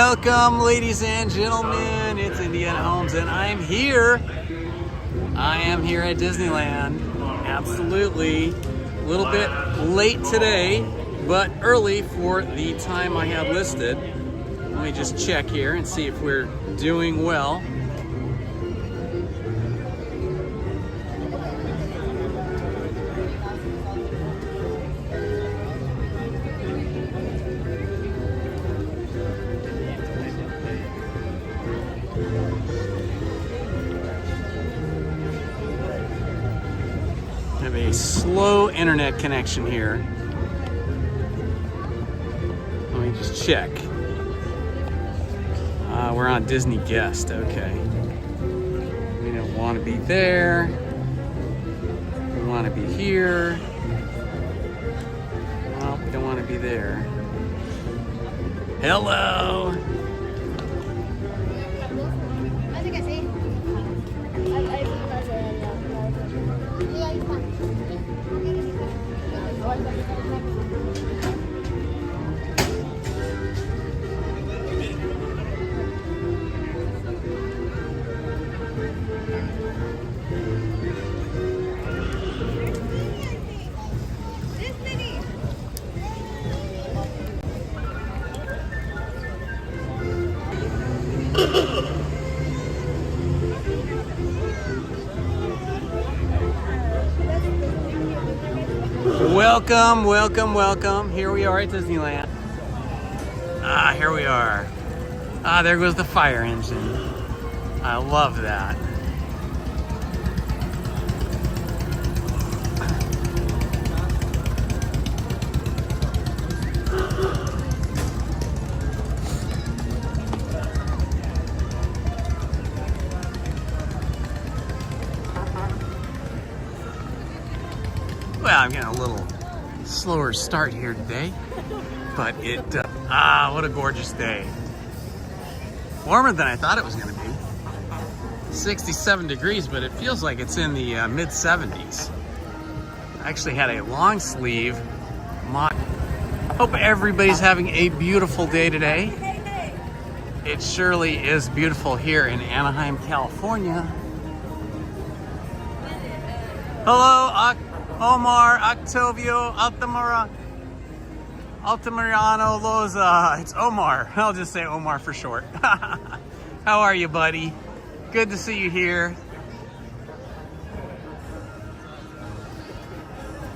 Welcome, ladies and gentlemen. It's Indiana Holmes, and I'm here. I am here at Disneyland. Absolutely. A little bit late today, but early for the time I had listed. Let me just check here and see if we're doing well. Have a slow internet connection here. Let me just check. We're on Disney Guest, okay. We don't want to be there. We want to be here. Well, we don't want to be there. Hello! I think I see. Welcome, welcome, welcome. Here we are at Disneyland. Here we are. There goes the fire engine. I love that. Well, I'm getting a little slower start here today, but what a gorgeous day. Warmer than I thought it was going to be. 67 degrees, but it feels like it's in the mid 70s. I actually had a long sleeve. Hope everybody's having a beautiful day today. It surely is beautiful here in Anaheim, California. Hello, Omar, Octavio, Altamirano, Loza. It's Omar. I'll just say Omar for short. How are you, buddy? Good to see you here.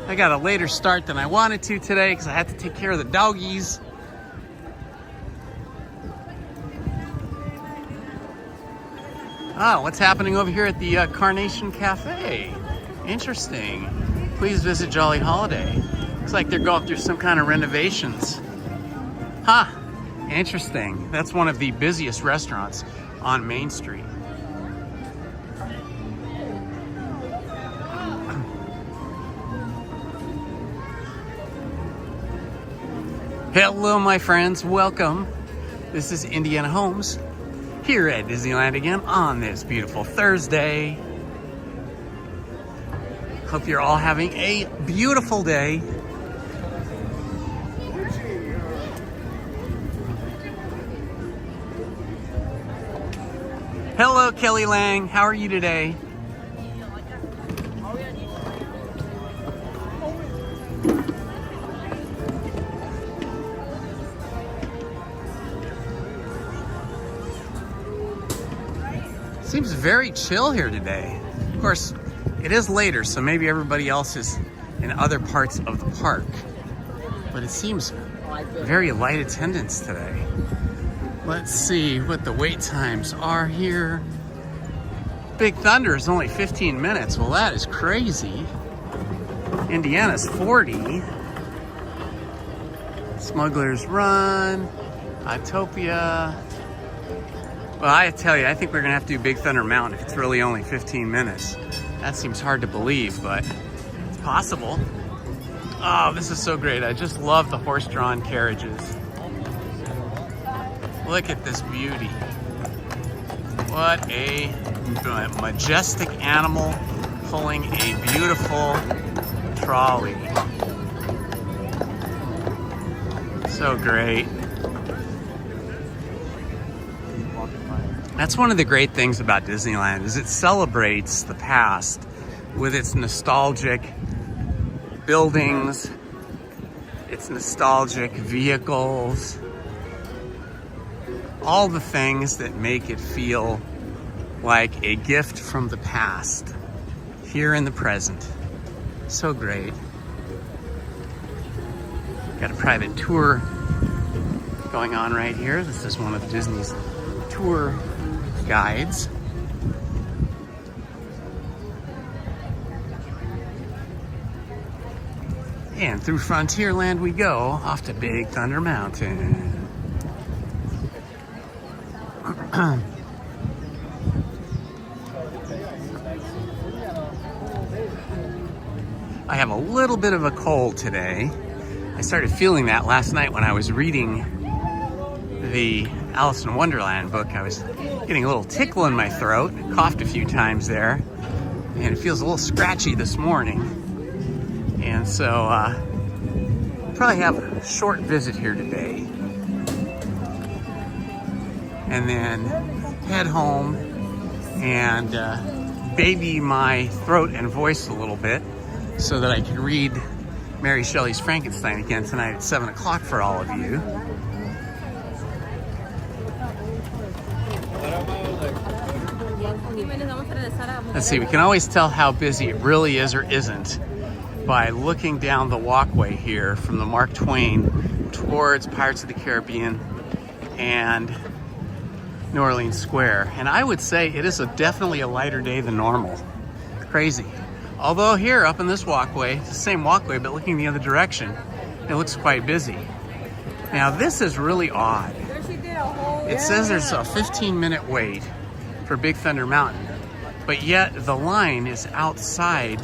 I got a later start than I wanted to today because I had to take care of the doggies. What's happening over here at the Carnation Cafe? Interesting. Please visit Jolly Holiday. Looks like they're going through some kind of renovations. Huh, interesting. That's one of the busiest restaurants on Main Street. Hello, my friends, welcome. This is Indiana Holmes here at Disneyland again on this beautiful Thursday. Hope you're all having a beautiful day. Hello, Kelly Lang. How are you today? Seems very chill here today. Of course, it is later, so maybe everybody else is in other parts of the park. But it seems very light attendance today. Let's see what the wait times are here. Big Thunder is only 15 minutes. Well, that is crazy. Indiana's 40. Smugglers Run, Autopia. Well, I tell you, I think we're gonna have to do Big Thunder Mountain if it's really only 15 minutes. That seems hard to believe, but it's possible. Oh, this is so great. I just love the horse-drawn carriages. Look at this beauty. What a majestic animal pulling a beautiful trolley. So great. That's one of the great things about Disneyland is it celebrates the past with its nostalgic buildings, its nostalgic vehicles, all the things that make it feel like a gift from the past here in the present. So great. Got a private tour going on right here. This is one of Disney's tour guides. And through Frontierland we go, off to Big Thunder Mountain. I have a little bit of a cold today. I started feeling that last night when I was reading the Alice in Wonderland book. I was getting a little tickle in my throat, coughed a few times there, and it feels a little scratchy this morning. And so probably have a short visit here today. And then head home and baby my throat and voice a little bit so that I can read Mary Shelley's Frankenstein again tonight at 7 o'clock for all of you. Let's see, we can always tell how busy it really is or isn't by looking down the walkway here from the Mark Twain towards Pirates of the Caribbean and New Orleans Square. And I would say it is definitely a lighter day than normal. Crazy. Although here up in this walkway, it's the same walkway, but looking the other direction, it looks quite busy. Now this is really odd. It says there's a 15-minute wait for Big Thunder Mountain, but yet the line is outside,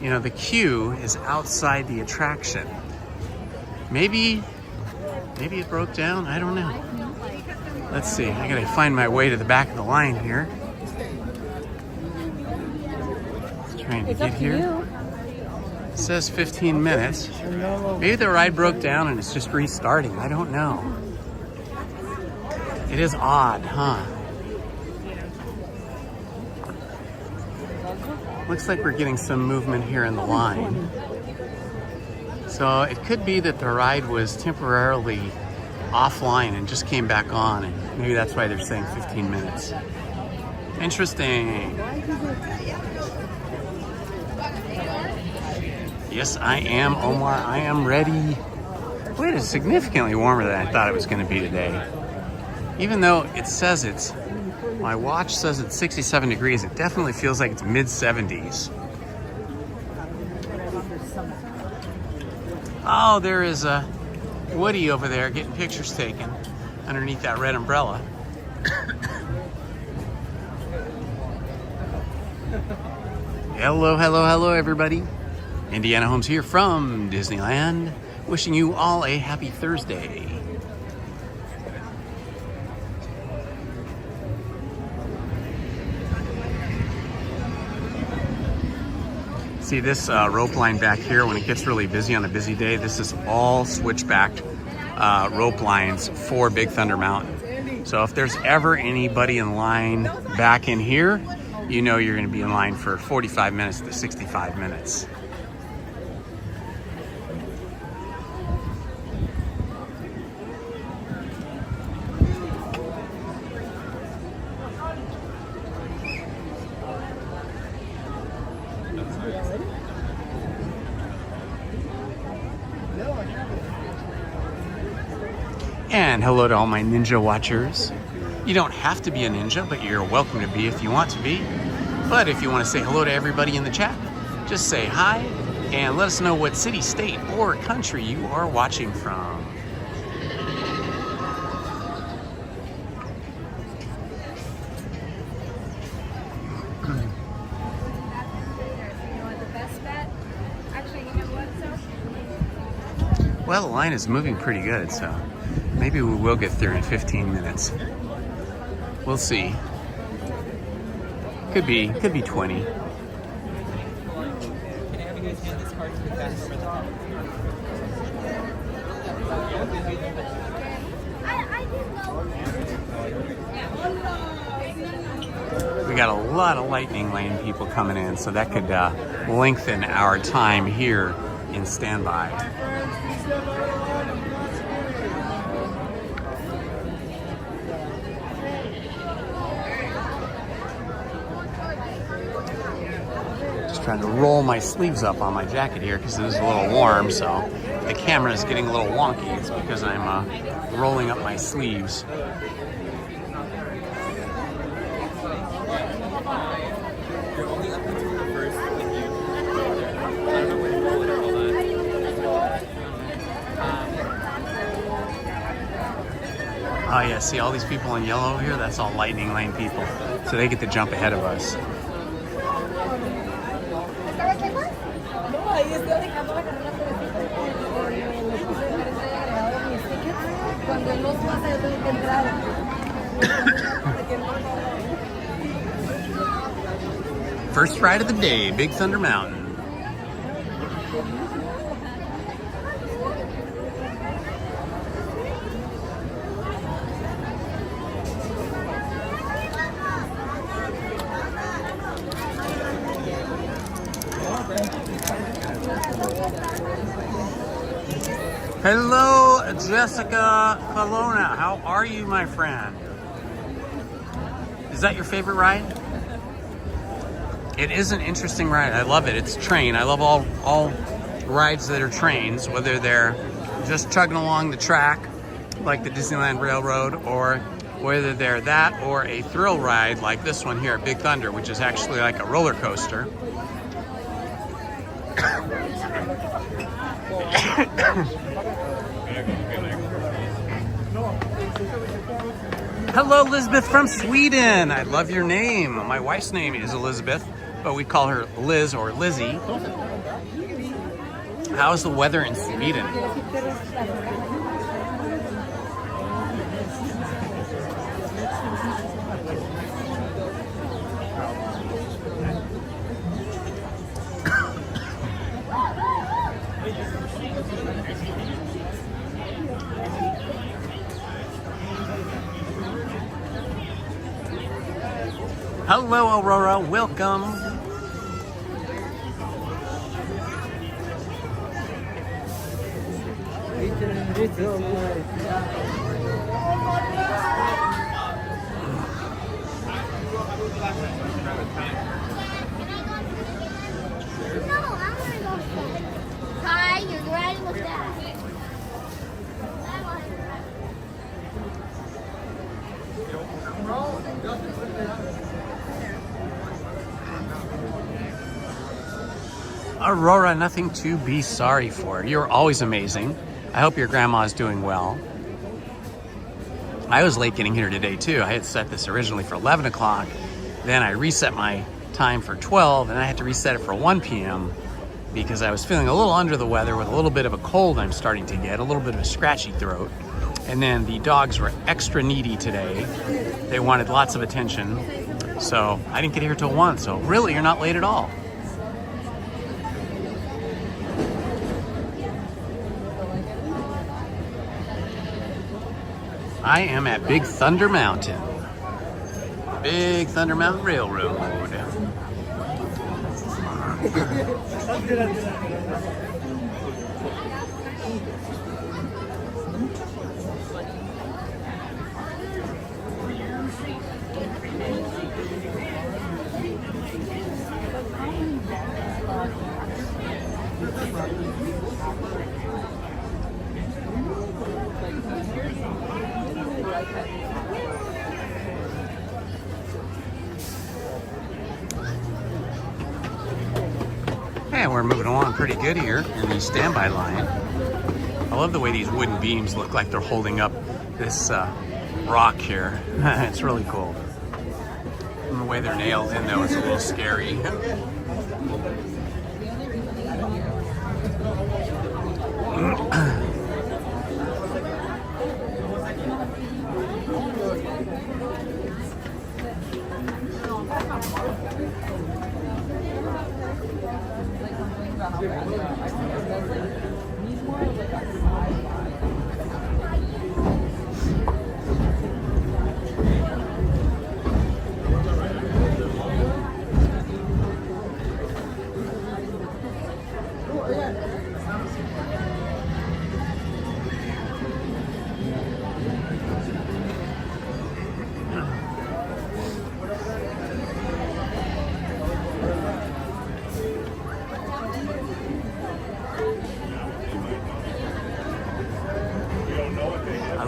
you know, the queue is outside the attraction. Maybe it broke down, I don't know. Let's see, I gotta find my way to the back of the line here. Trying to get here. It says 15 minutes. Maybe the ride broke down and it's just restarting. I don't know. It is odd, huh? Looks like we're getting some movement here in the line. So it could be that the ride was temporarily offline and just came back on, and maybe that's why they're saying 15 minutes. Interesting. Yes, I am, Omar. I am ready. Well, it is significantly warmer than I thought it was going to be today. Even though it says my watch says it's 67 degrees, it definitely feels like it's mid-70s. Oh, there is a Woody over there getting pictures taken underneath that red umbrella. Hello, hello, hello, everybody. Indiana Holmes here from Disneyland, wishing you all a happy Thursday. See this rope line back here, when it gets really busy on a busy day, this is all switchbacked rope lines for Big Thunder Mountain. So if there's ever anybody in line back in here, you know you're going to be in line for 45 minutes to 65 minutes. And hello to all my ninja watchers. You don't have to be a ninja, but you're welcome to be if you want to be. But if you want to say hello to everybody in the chat, just say hi and let us know what city, state, or country you are watching from. Well, the line is moving pretty good, so maybe we will get there in 15 minutes. We'll see. Could be 20. got a lot of lightning lane people coming in, so that could lengthen our time here in standby. Just trying to roll my sleeves up on my jacket here because it is a little warm, so the camera is getting a little wonky. It's because I'm rolling up my sleeves. Oh yeah, see all these people in yellow here? That's all lightning lane people. So they get to jump ahead of us. First ride of the day, Big Thunder Mountain. Hello, Jessica Colonna. How are you, my friend? Is that your favorite ride? It is an interesting ride. I love it. It's train. I love all rides that are trains, whether they're just chugging along the track like the Disneyland Railroad, or whether they're that or a thrill ride like this one here at Big Thunder, which is actually like a roller coaster. Hello, Elizabeth from Sweden. I love your name. My wife's name is Elizabeth, but we call her Liz or Lizzie. How's the weather in Sweden? Hello, Aurora. Welcome. Hi, you're riding with Dad. Aurora, nothing to be sorry for. You're always amazing. I hope your grandma's doing well. I was late getting here today too. I had set this originally for 11 o'clock. Then I reset my time for 12 and I had to reset it for 1 p.m. because I was feeling a little under the weather with a little bit of a cold I'm starting to get, a little bit of a scratchy throat. And then the dogs were extra needy today. They wanted lots of attention. So I didn't get here till 1. So really, you're not late at all. I am at Big Thunder Mountain. Big Thunder Mountain Railroad. And we're moving along pretty good here in the standby line. I love the way these wooden beams look like they're holding up this rock here. It's really cool. And the way they're nailed in though is a little scary.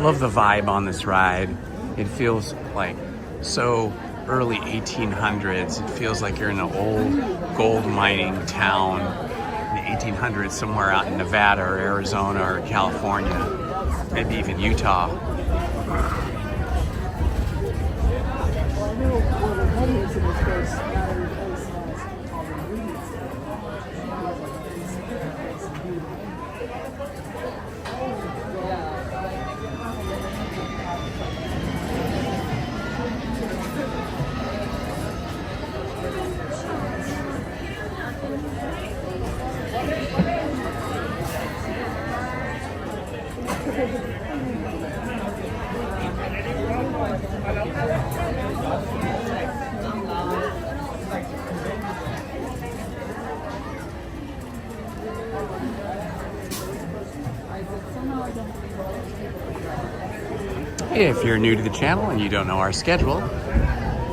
love the vibe on this ride. It feels like so early 1800s. It feels like you're in an old gold mining town in the 1800s, somewhere out in Nevada or Arizona or California, maybe even Utah. If you're new to the channel and you don't know our schedule,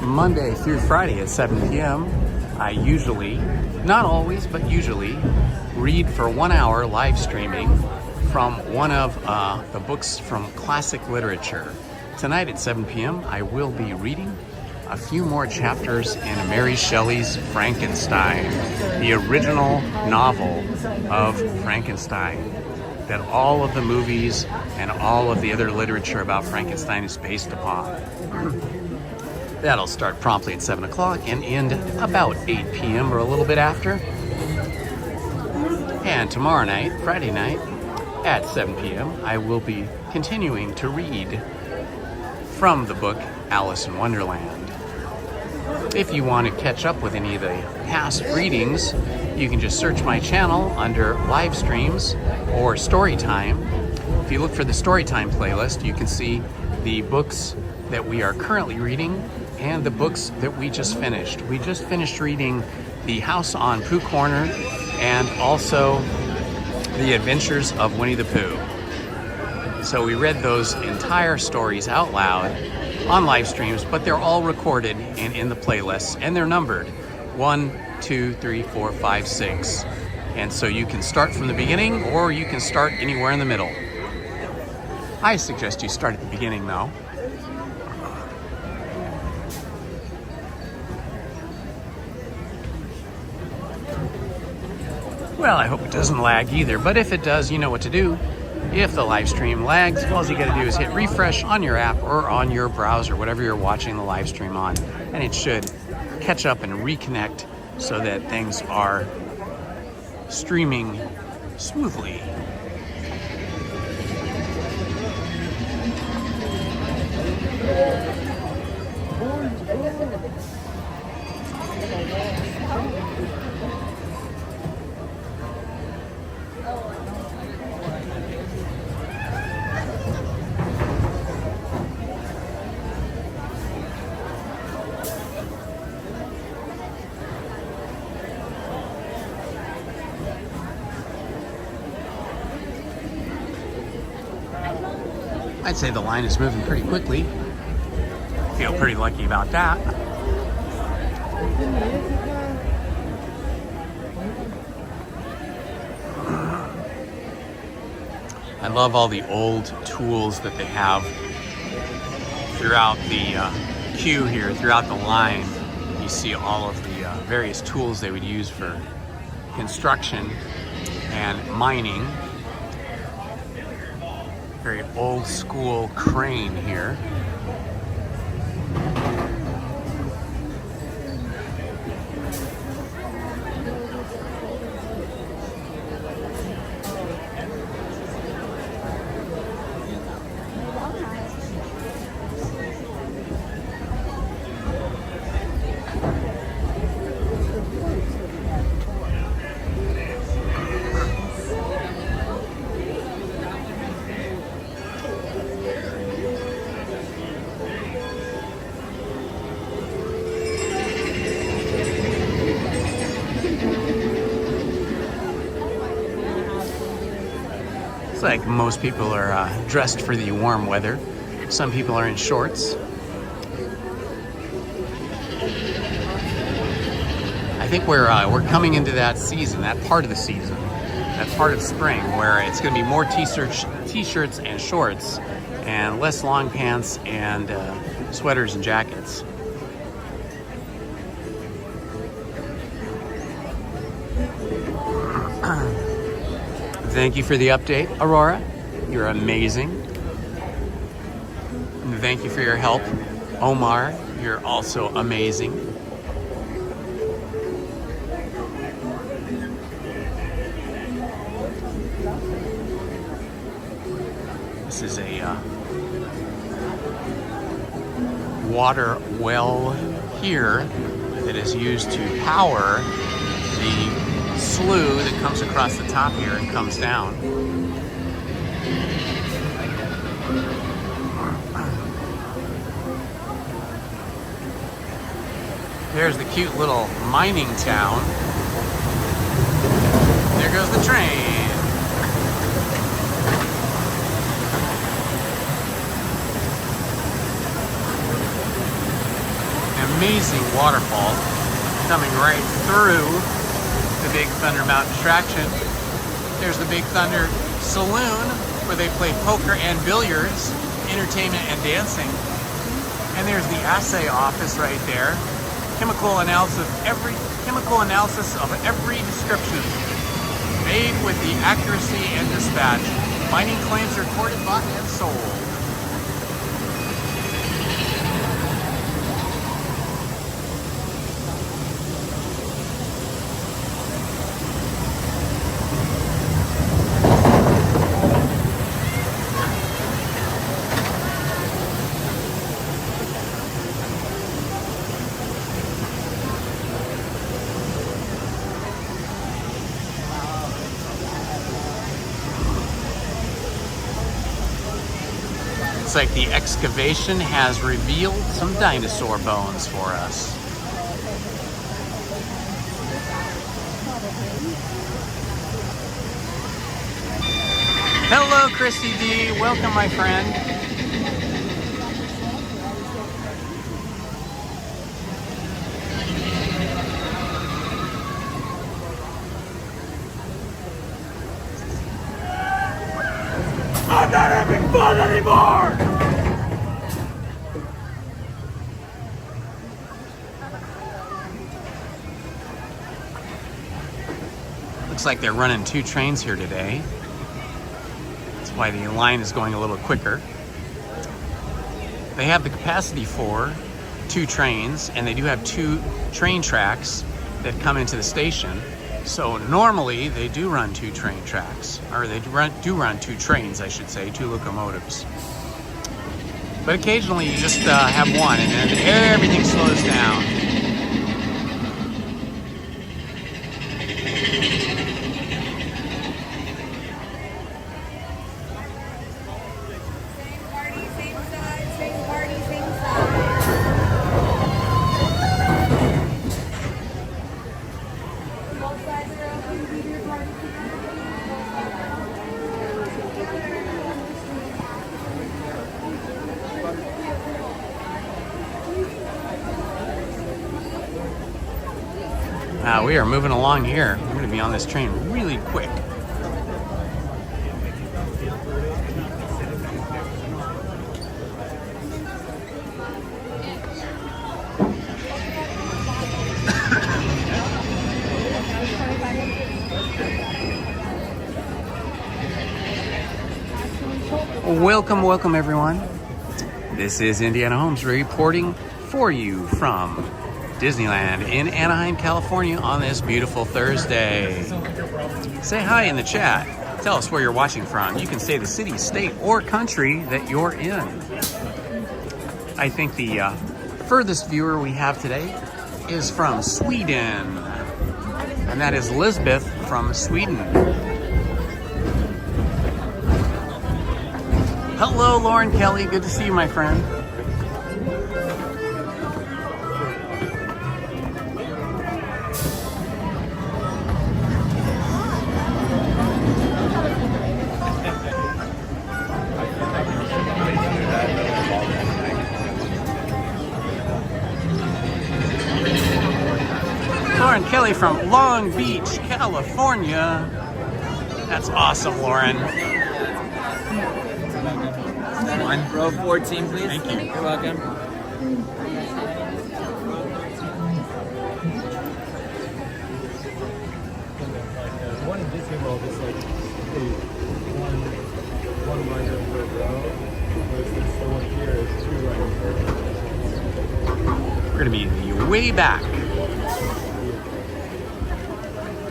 Monday through Friday at 7 p.m., I usually, not always, but usually, read for 1 hour live streaming from one of the books from classic literature. Tonight at 7 p.m., I will be reading a few more chapters in Mary Shelley's Frankenstein, the original novel of Frankenstein that all of the movies and all of the other literature about Frankenstein is based upon. That'll start promptly at 7 o'clock and end about 8 p.m. or a little bit after. And tomorrow night, Friday night, at 7 p.m., I will be continuing to read from the book Alice in Wonderland. If you want to catch up with any of the past readings, you can just search my channel under live streams or story time. If you look for the story time playlist, you can see the books that we are currently reading and the books that we just finished. We just finished reading The House on Pooh Corner and also The Adventures of Winnie the Pooh. So we read those entire stories out loud on live streams, but they're all recorded and in the playlists, and they're numbered 1, 2, 3, 4, 5, 6. And so you can start from the beginning or you can start anywhere in the middle. I suggest you start at the beginning though. Well, I hope it doesn't lag either, but if it does, you know what to do. If the live stream lags, all you gotta do is hit refresh on your app or on your browser, whatever you're watching the live stream on, and it should catch up and reconnect so that things are streaming smoothly. I'd say the line is moving pretty quickly. Feel pretty lucky about that. I love all the old tools that they have throughout the queue here, throughout the line. You see all of the various tools they would use for construction and mining. Very old school crane here. Looks like most people are dressed for the warm weather. Some people are in shorts. I think we're coming into that season, that part of the season, that part of spring where it's going to be more t-shirts and shorts, and less long pants and sweaters and jackets. Thank you for the update, Aurora. You're amazing. And thank you for your help, Omar. You're also amazing. This is a water well here that is used to power the slough that comes across the top here and comes down. There's the cute little mining town. There goes the train. An amazing waterfall coming right through the Big Thunder Mountain attraction. There's the Big Thunder Saloon where they play poker and billiards, entertainment and dancing. And there's the assay office right there. Chemical analysis of every description, made with the accuracy and dispatch. Mining claims recorded, bought, and sold. Looks like the excavation has revealed some dinosaur bones for us. Hello, Christy D. Welcome, my friend. I'm not having fun anymore! Looks like they're running 2 trains here today. That's why the line is going a little quicker. They have the capacity for 2 trains, and they do have 2 train tracks that come into the station. So normally they do run 2 train tracks, or they do run 2 trains, I should say, 2 locomotives. But occasionally you just have one, and then everything slows down. We are moving along here. We're going to be on this train really quick. Welcome everyone. This is Indiana Holmes reporting for you from Disneyland in Anaheim, California on this beautiful Thursday. Say hi in the chat. Tell us where you're watching from. You can say the city, state, or country that you're in. I think the furthest viewer we have today is from Sweden, and that is Lisbeth from Sweden. Hello, Lauren Kelly. Good to see you, my friend. Lauren Kelly from Long Beach, California. That's awesome, Lauren. One. Row 14, please. Thank you. You're welcome. One in Disney World is like one rider per row, versus the one here is 2 riders per row. We're gonna be way back.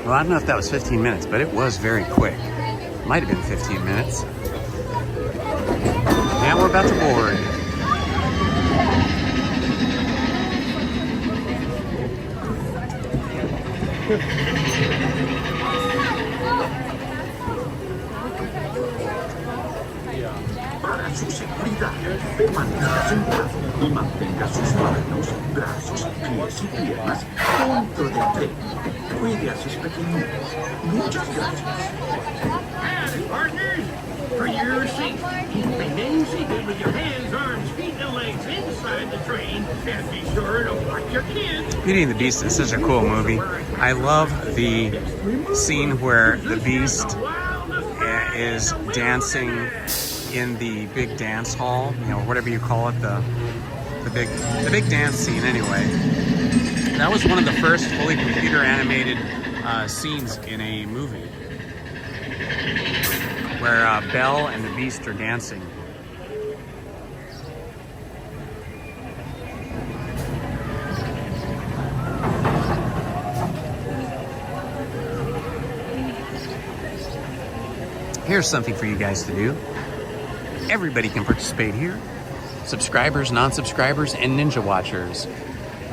Well, I don't know if that was 15 minutes, but it was very quick. Might have been 15 minutes. And we're about to board. Para su seguridad, mantenga en brazo y mantenga sus manos, brazos, pies y piernas dentro del tren. Cuide a sus pequeñitos. Muchas gracias. Howdy, partners. For your safety, remain seated with your hands, arms, feet, and legs inside the train, and be sure to watch your kids. Beauty and the Beast is such a cool movie. I love the scene where the Beast is dancing in the big dance hall, you know, whatever you call it, the big dance scene. Anyway, that was one of the first fully computer animated scenes in a movie, where Belle and the Beast are dancing. Here's something for you guys to do. Everybody can participate here. Subscribers, non-subscribers, and Ninja Watchers.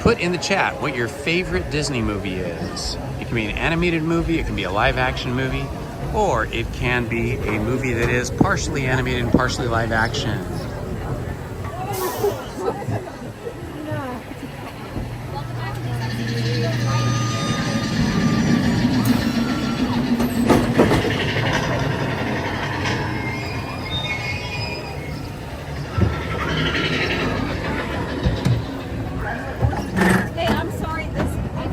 Put in the chat what your favorite Disney movie is. It can be an animated movie, it can be a live action movie, or it can be a movie that is partially animated and partially live action. Hey, I'm sorry. I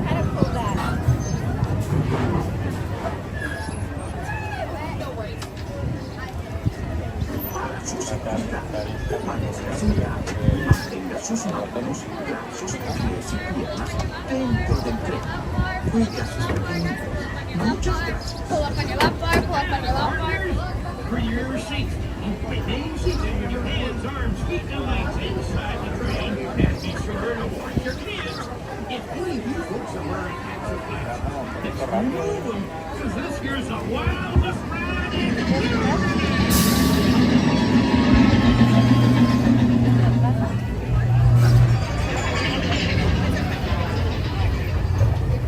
kind of pulled that. No worries. Mantenga sus manos, brazos, pies y piernas dentro del tren. Cuide a sus pequeñitos. Muchas gracias. Pull up on your left bar, pull up on your left bar. For your safety, remain seated with your hands, arms, feet, and legs inside the train, and be sure to watch your kids. If any of you folks are wearing hats or flats, let's move them, because this here's the wildest ride in the world.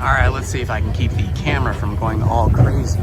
All right, let's see if I can keep the camera from going all crazy.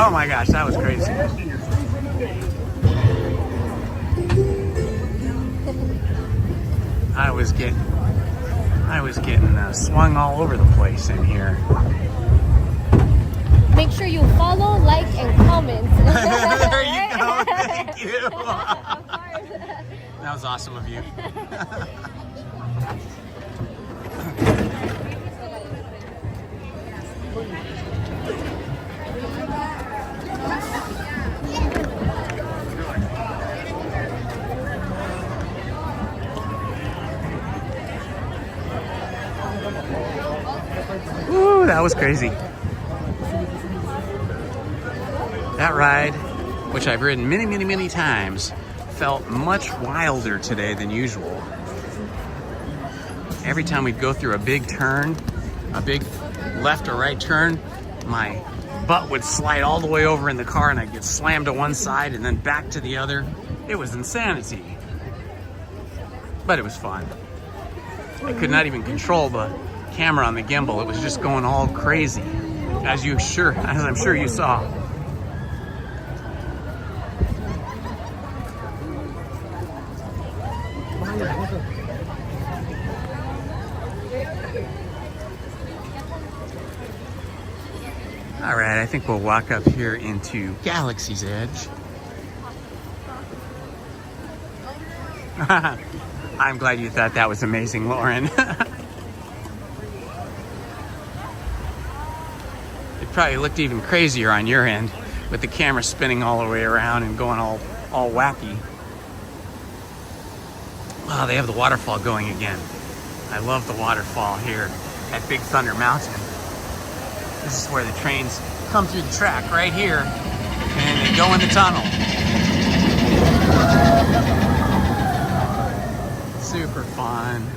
Oh my gosh, that was crazy. I was getting swung all over the place in here. Make sure you follow, like, and comment. There you go. Thank you. Of course. That was awesome of you. Woo, that was crazy. That ride, which I've ridden many, many, many times, felt much wilder today than usual. Every time we'd go through a big turn, a big left or right turn, my butt would slide all the way over in the car and I'd get slammed to one side and then back to the other. It was insanity. But it was fun. I could not even control the camera on the gimbal. It was just going all crazy, as I'm sure you saw. All right, I think we'll walk up here into Galaxy's Edge. I'm glad you thought that was amazing, Lauren. It probably looked even crazier on your end with the camera spinning all the way around and going all wacky. Wow, they have the waterfall going again. I love the waterfall here at Big Thunder Mountain. This is where the trains come through the track right here and they go in the tunnel. Super fun.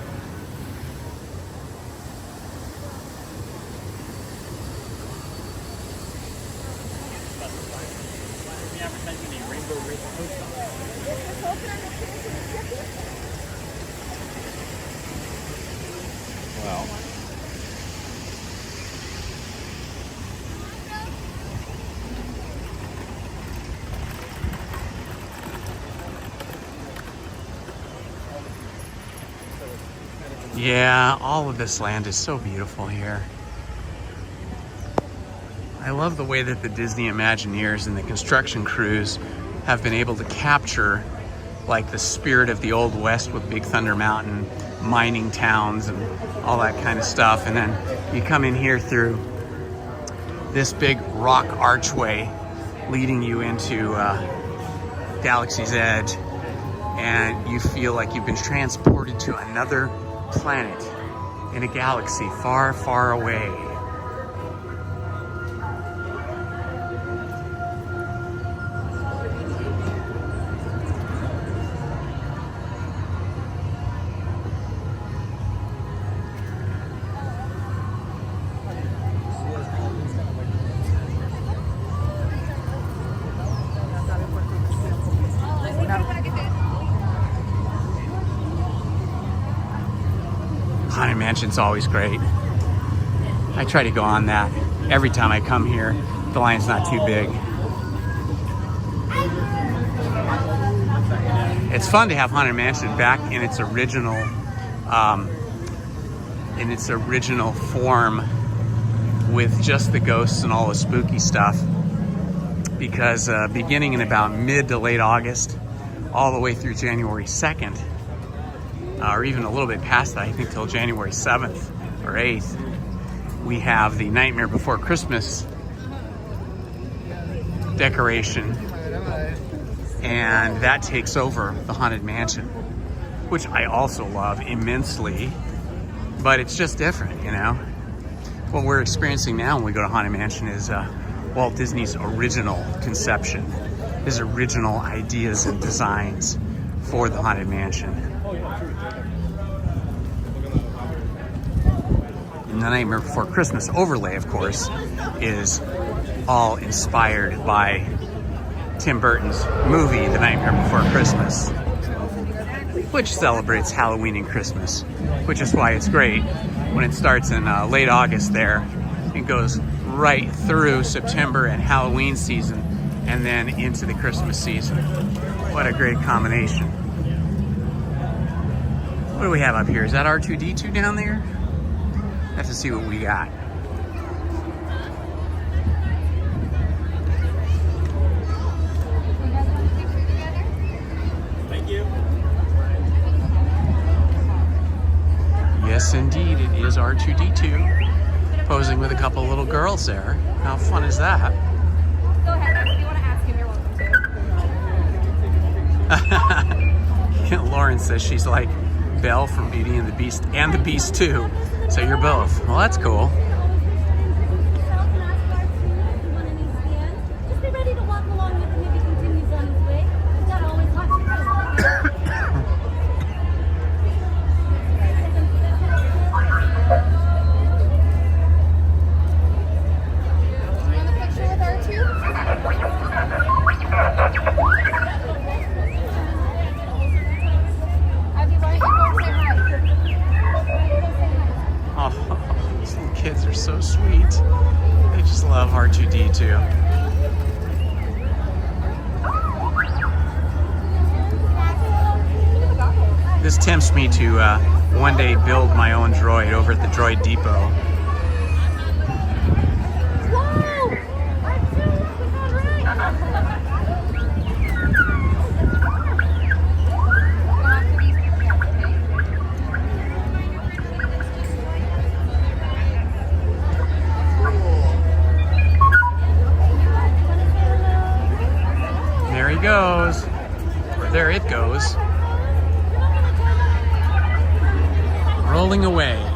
Well. Yeah, all of this land is so beautiful here. I love the way that the Disney Imagineers and the construction crews have been able to capture like the spirit of the Old West with Big Thunder Mountain, mining towns and all that kind of stuff. And then you come in here through this big rock archway leading you into Galaxy's Edge, and you feel like you've been transported to another planet in a galaxy far, far away. Haunted Mansion's always great. I try to go on that every time I come here. The line's not too big. It's fun to have Haunted Mansion back in its original form with just the ghosts and all the spooky stuff, because beginning in about mid to late August all the way through January 2nd, or even a little bit past that, I think till January 7th or 8th, we have the Nightmare Before Christmas decoration, and that takes over the Haunted Mansion, which I also love immensely, but it's just different, you know? What we're experiencing now when we go to Haunted Mansion is Walt Disney's original conception, his original ideas and designs for the Haunted Mansion. And the Nightmare Before Christmas overlay, of course, is all inspired by Tim Burton's movie, The Nightmare Before Christmas, which celebrates Halloween and Christmas, which is why it's great when it starts in late August there. It goes right through September and Halloween season and then into the Christmas season. What a great combination. What do we have up here? Is that R2-D2 down there? Have to see what we got. Thank you. Yes, indeed, it is R2-D2 posing with a couple little girls there. How fun is that? Go ahead. If you want to ask him, you're welcome to. Lauren says she's like Belle from Beauty and the Beast and the Beast 2. So you're both. Well, that's cool. Just be ready to walk along with him if he continues on his way. He's got always lots to do. Want a picture with R2? Abby, why don't you go and say hi? Oh, these little kids are so sweet. They just love R2-D2. This tempts me to one day build my own droid over at the Droid Depot. Whoa! There he goes. Or there it goes. Rolling away.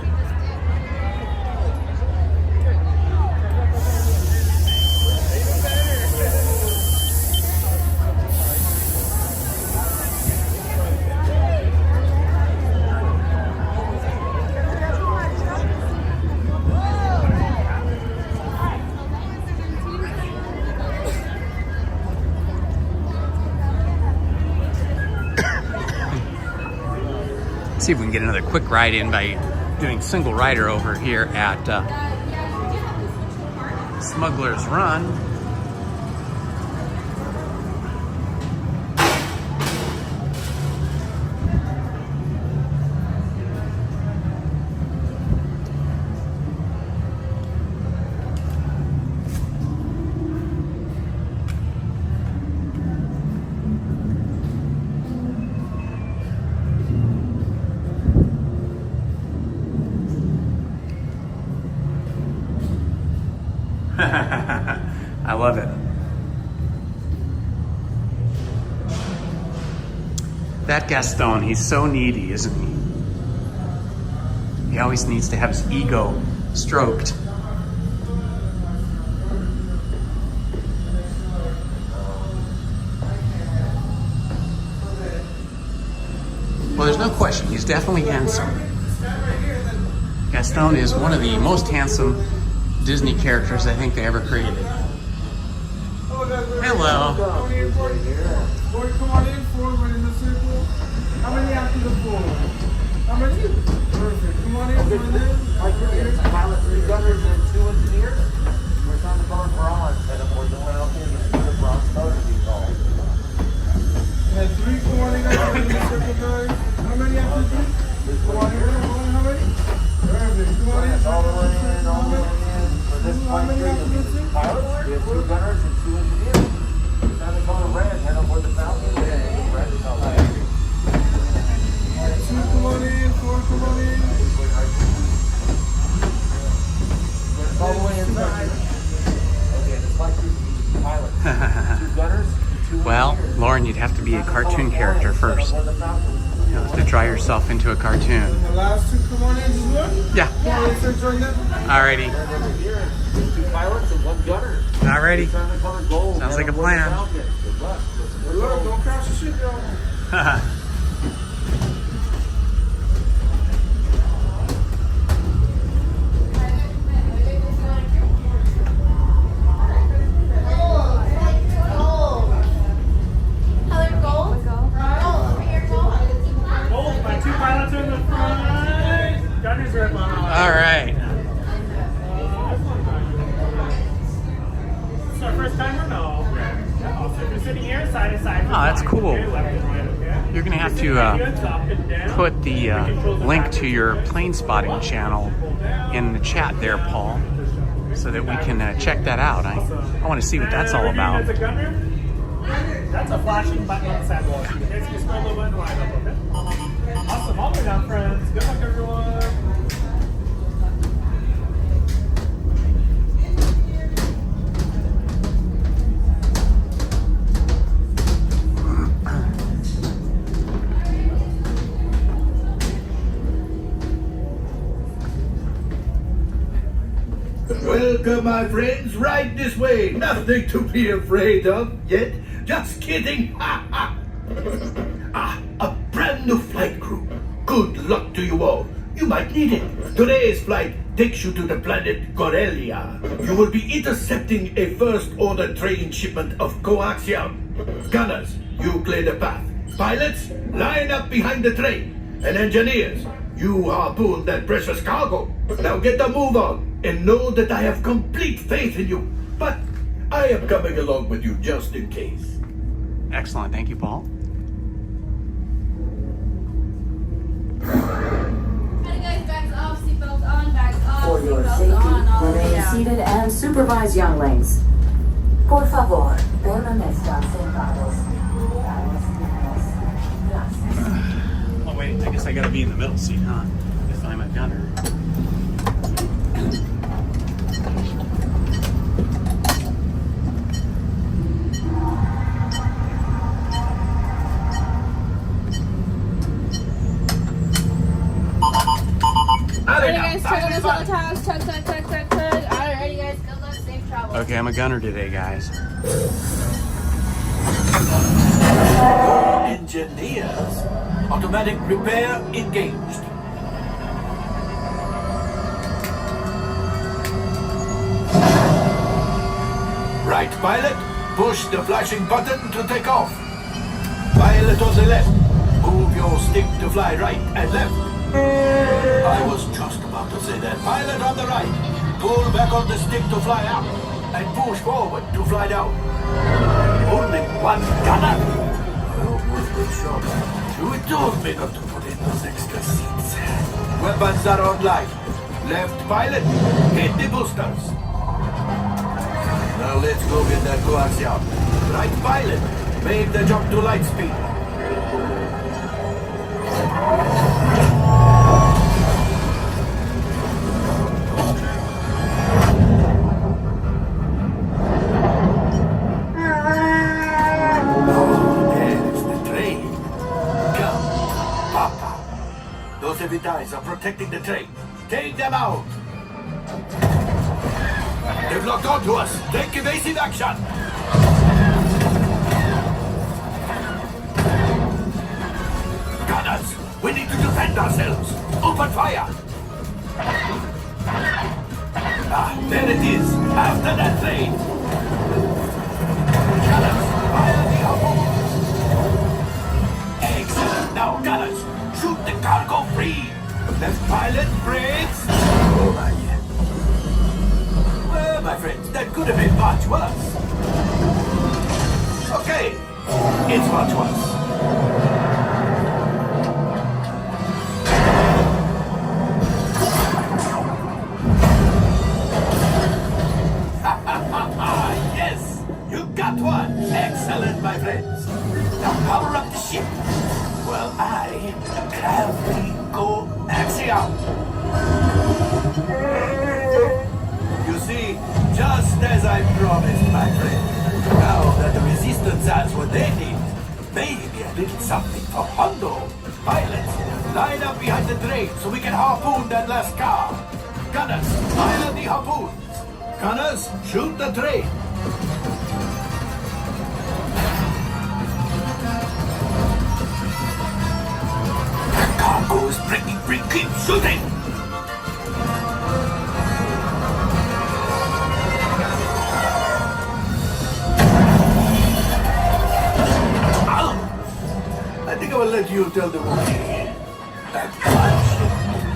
See if we can get another quick ride in by doing single rider over here at Smugglers Run. I love it. That Gaston, he's so needy, isn't he? He always needs to have his ego stroked. Well, there's no question, he's definitely handsome. Gaston is one of the most handsome Disney characters I think they ever created. Hello. Come on in, forward in the circle. How many after the forward? How many? Perfect. Come on in, come on in. Pilot, 3 gunners, and 2 engineers. We're trying to burn bronze, and we're going out there to see the bronze motor depot. And 3 come on in, guys, in the circle, guys. How many after 3? Come on in, how many? Perfect. Come on in. All the way in, all the way in. For this flight, we have pilots, we have 2 gunners, and 2 engineers. We're trying to go to red, head over the Falcon. Red is all right. 2 come on in, 4 come on in. All the way inside. Okay, this flight is pilots. 2 gunners, 2 Well, engineers. Lauren, you'd have to be a cartoon character first. You have to draw yourself into a cartoon. The last 2 come on in, this one? Yeah. Yeah. Join them. Alrighty. 2 pilots and 1 gunner. Alrighty. Trying to color gold. Sounds like a Head over the plan. Falcon. Good luck. Good luck, don't crash the ship, y'all. My 2 pilots are in the front. Gunners are behind. All right. sitting here side to side. Oh, that's cool. Okay, left and right, okay? You're gonna have to put the link to your plane spotting channel in the chat there, Paul, so that we can check that out. I want to see what that's all about. That's a gun room? That's a flashing button on the sidewall. You guys can scroll the button line up, okay? Awesome. All the way down, friends. Good luck, everyone. Welcome, my friends. Right this way. Nothing to be afraid of yet. Just kidding. A brand new flight crew. Good luck to you all. You might need it. Today's flight takes you to the planet Corellia. You will be intercepting a first-order train shipment of coaxium. Gunners, you clear the path. Pilots, line up behind the train. And engineers, you harpoon that precious cargo. Now get the move on. And know that I have complete faith in you. But I am coming along with you just in case. Excellent. Thank you, Paul. Alright guys, bags off, seatbelts on, bags off, For your seatbelts safety, on, all the way remain down. seated and supervise younglings. Por favor, permanezcan sentados. Gracias. Oh wait, I guess I gotta be in the middle seat, huh? If I'm a gunner. Alright guys, tug on the teletalks, tug. Alrighty guys, good luck, safe travel. Okay, I'm a gunner today, guys. Engineers. Automatic repair engaged. Right, pilot. Push the flashing button to take off. Pilot on the left. Move your stick to fly right and left. I was just about to say that. Pilot on the right. Pull back on the stick to fly up. And push forward to fly down. Only one gunner. Oh, good shot. You told me not to put in those extra seats. Weapons are online. Left pilot, hit the boosters. Now let's go get that coaxium. Right pilot, make the jump to light speed. Guys are protecting the train. Take them out. They've locked onto us. Take evasive action. Gunners, we need to defend ourselves. Open fire. There it is. After that train. Gunners, fire the harpoons. Excellent. Now, gunners, shoot the cargo free. Left pilot brakes. Oh my. Well, my friends, that could have been much worse. Okay, it's much worse. Yes, you got one. Excellent, my friends. Now power up the ship. Well, I have the coaxium. You see, just as I promised, my friend. Now that the resistance has what they need, maybe a little something for Hondo. Pilots, line up behind the train so we can harpoon that last car. Gunners, fire the harpoons. Gunners, shoot the train. Cargo is breaking free. Keep shooting! I think I will let you tell the rookie. That punch.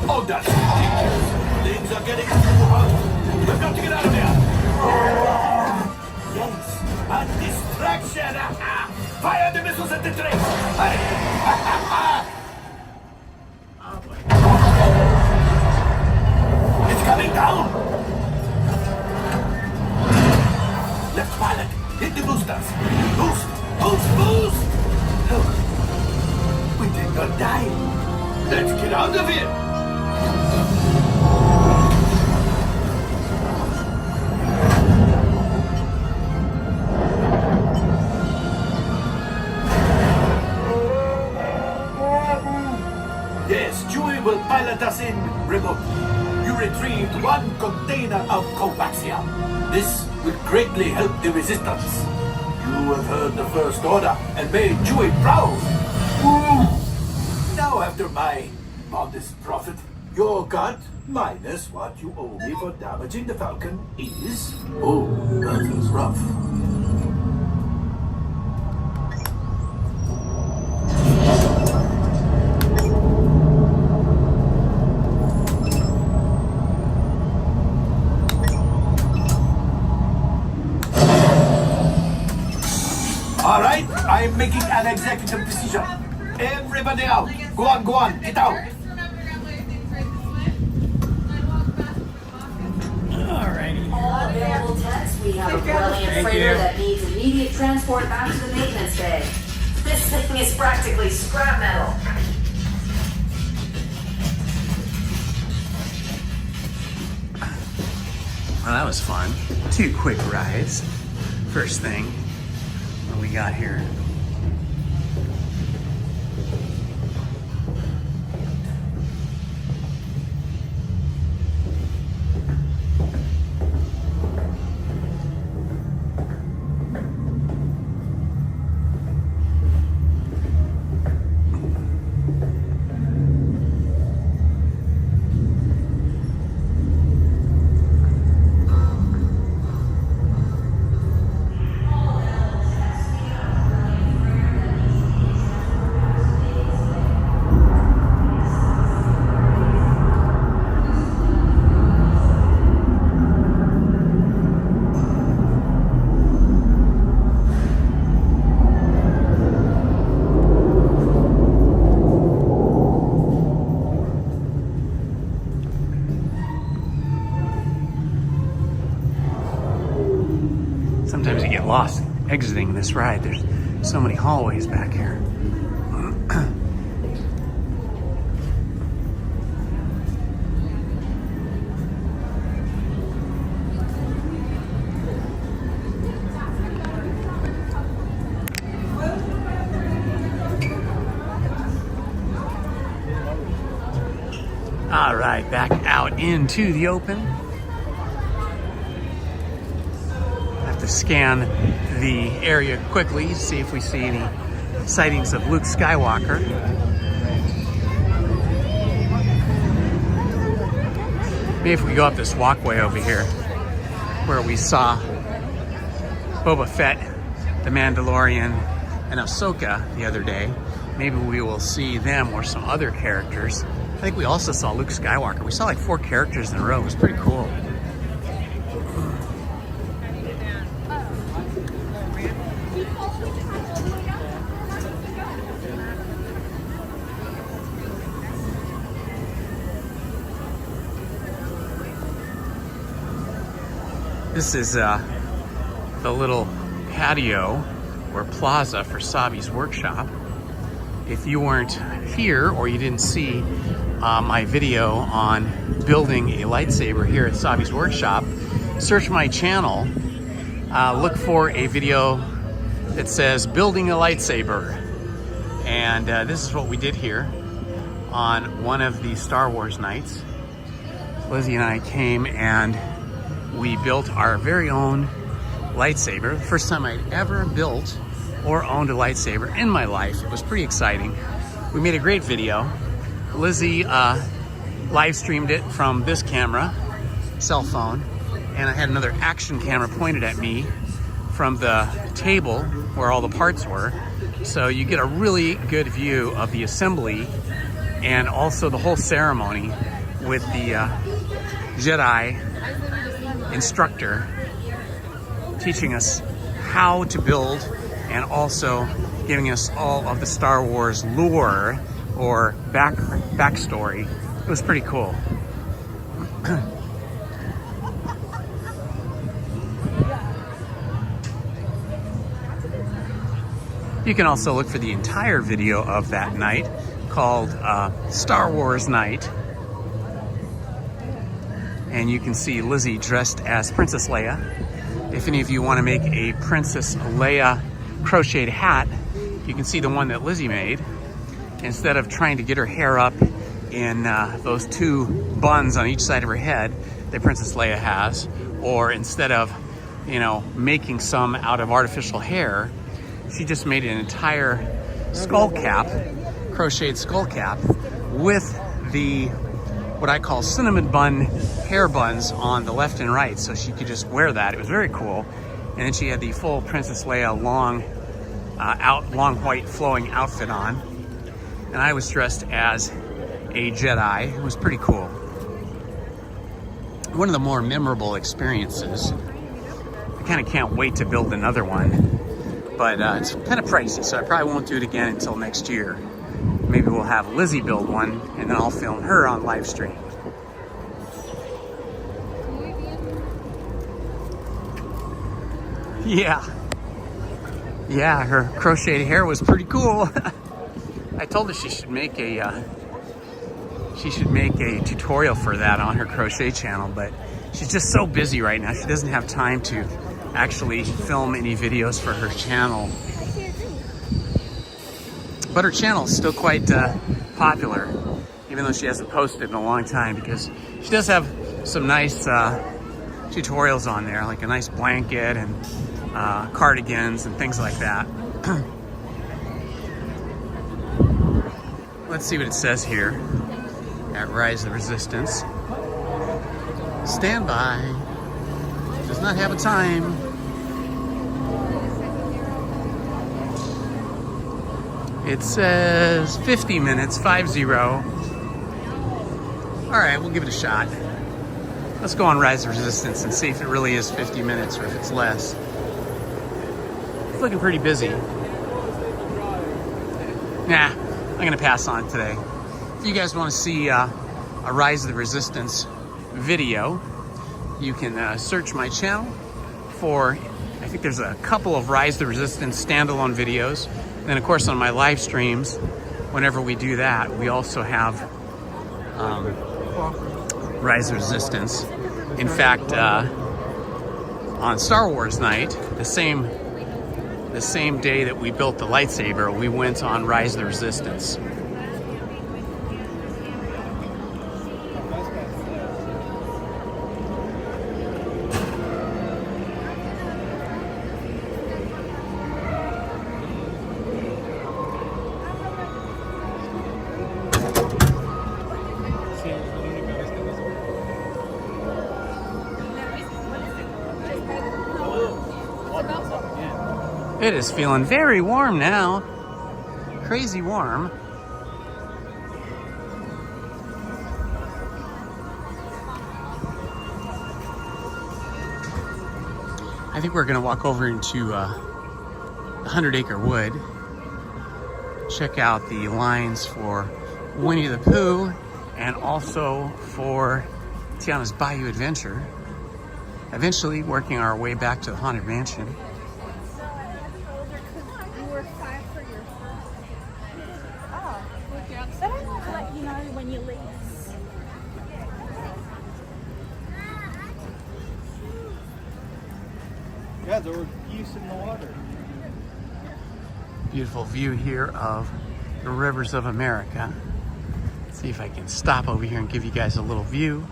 Oh, that's ridiculous. Things are getting too hot. We've got to get out of here. Yes, a distraction. the vehicle! Yes, Chewie will pilot us in remotely. You retrieved 1 container of coaxium. This will greatly help the resistance. You have heard the First Order and made Chewie proud. Now, after my modest profit, your cut minus what you owe me for damaging the Falcon is... Oh, that is rough. All right, I'm making an executive decision. Everybody out. Go on, get out. All available techs, we have a Millennium freighter that needs immediate transport back to the maintenance bay. This thing is practically scrap metal. Well, that was fun. 2 quick rides. First thing, what we got here? Sometimes you get lost exiting this ride. There's so many hallways back here. All right, back out into the open. Scan the area quickly, see if we see any sightings of Luke Skywalker. Maybe if we go up this walkway over here where we saw Boba Fett, the Mandalorian, and Ahsoka the other day, maybe we will see them or some other characters. I think we also saw Luke Skywalker. We saw like 4 characters in a row. It was pretty cool. This is the little patio or plaza for Savi's workshop. If you weren't here or you didn't see my video on building a lightsaber here at Savi's workshop, search my channel, look for a video that says building a lightsaber. And this is what we did here on one of the Star Wars nights. Lizzie and I came and we built our very own lightsaber. The first time I'd ever built or owned a lightsaber in my life. It was pretty exciting. We made a great video. Lizzie live streamed it from this camera, cell phone, and I had another action camera pointed at me from the table where all the parts were. So you get a really good view of the assembly and also the whole ceremony with the Jedi instructor teaching us how to build and also giving us all of the Star Wars lore or backstory. It was pretty cool. You can also look for the entire video of that night called Star Wars Night. And you can see Lizzie dressed as Princess Leia. If any of you want to make a Princess Leia crocheted hat, you can see the one that Lizzie made. Instead of trying to get her hair up in those two buns on each side of her head that Princess Leia has, or instead of, you know, making some out of artificial hair, she just made an entire skull cap, crocheted skull cap, with the what I call cinnamon bun hair buns on the left and right, so she could just wear that. It was very cool. And then she had the full Princess Leia long white flowing outfit on. And I was dressed as a Jedi. It was pretty cool. One of the more memorable experiences. I kind of can't wait to build another one, but it's kind of pricey, so I probably won't do it again until next year. Maybe we'll have Lizzie build one, and then I'll film her on live stream. Yeah, her crocheted hair was pretty cool. I told her she should make a tutorial for that on her crochet channel, but she's just so busy right now. She doesn't have time to actually film any videos for her channel. But her channel is still quite popular, even though she hasn't posted in a long time, because she does have some nice tutorials on there, like a nice blanket and cardigans and things like that. Let's see what it says here at Rise of the Resistance. Stand by. Does not have a time. It says 50 minutes, 50. All right, we'll give it a shot. Let's go on Rise of Resistance and see if it really is 50 minutes or if it's less. It's looking pretty busy. Nah, I'm gonna pass on today. If you guys want to see a Rise of the Resistance video, you can search my channel for, I think there's a couple of Rise of the Resistance standalone videos. And then of course on my live streams, whenever we do that, we also have Rise of Resistance. In fact, on Star Wars Night, the same day that we built the lightsaber, we went on Rise of the Resistance. It is feeling very warm now. Crazy warm. I think we're gonna walk over into the 100-acre wood. Check out the lines for Winnie the Pooh and also for Tiana's Bayou adventure. Eventually working our way back to the Haunted Mansion. Yeah, there were geese in the water. Beautiful view here of the rivers of America. Let's see if I can stop over here and give you guys a little view.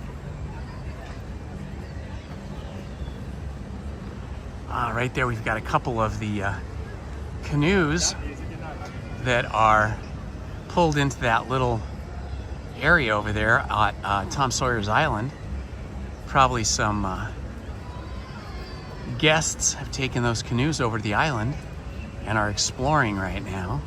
Right there we've got a couple of the canoes that are pulled into that little area over there at Tom Sawyer's Island. Probably some guests have taken those canoes over to the island and are exploring right now.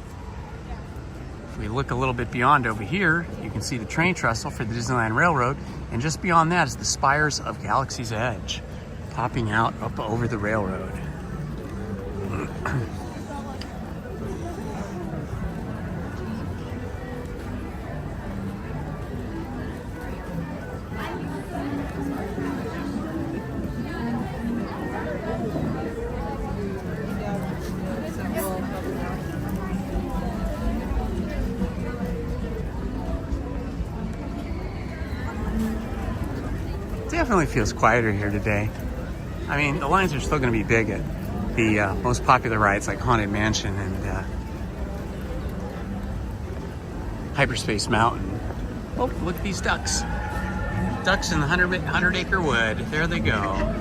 If we look a little bit beyond over here, you can see the train trestle for the Disneyland Railroad, and just beyond that is the spires of Galaxy's Edge popping out up over the railroad. Definitely feels quieter here today. I mean, the lines are still going to be big at the most popular rides like Haunted Mansion and Hyperspace Mountain. Oh, look at these ducks. Ducks in the 100 Acre Wood. There they go.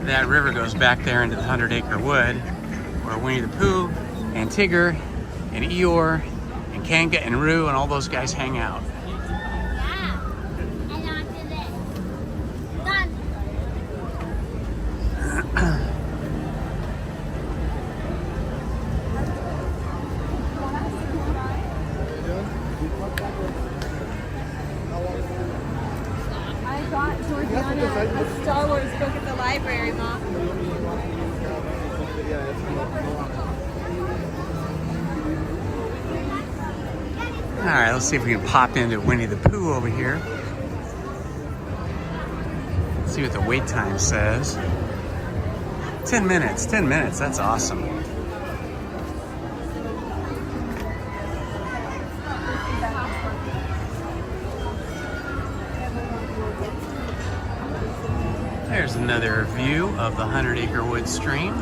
That river goes back there into the 100 Acre Wood where Winnie the Pooh and Tigger and Eeyore and Kanga and Roo and all those guys hang out. I got Tiana a Star Wars book at the library, Mom. All right, let's see if we can pop into Winnie the Pooh over here. Let's see what the wait time says. 10 minutes, that's awesome. There's another view of the 100 Acre Wood stream.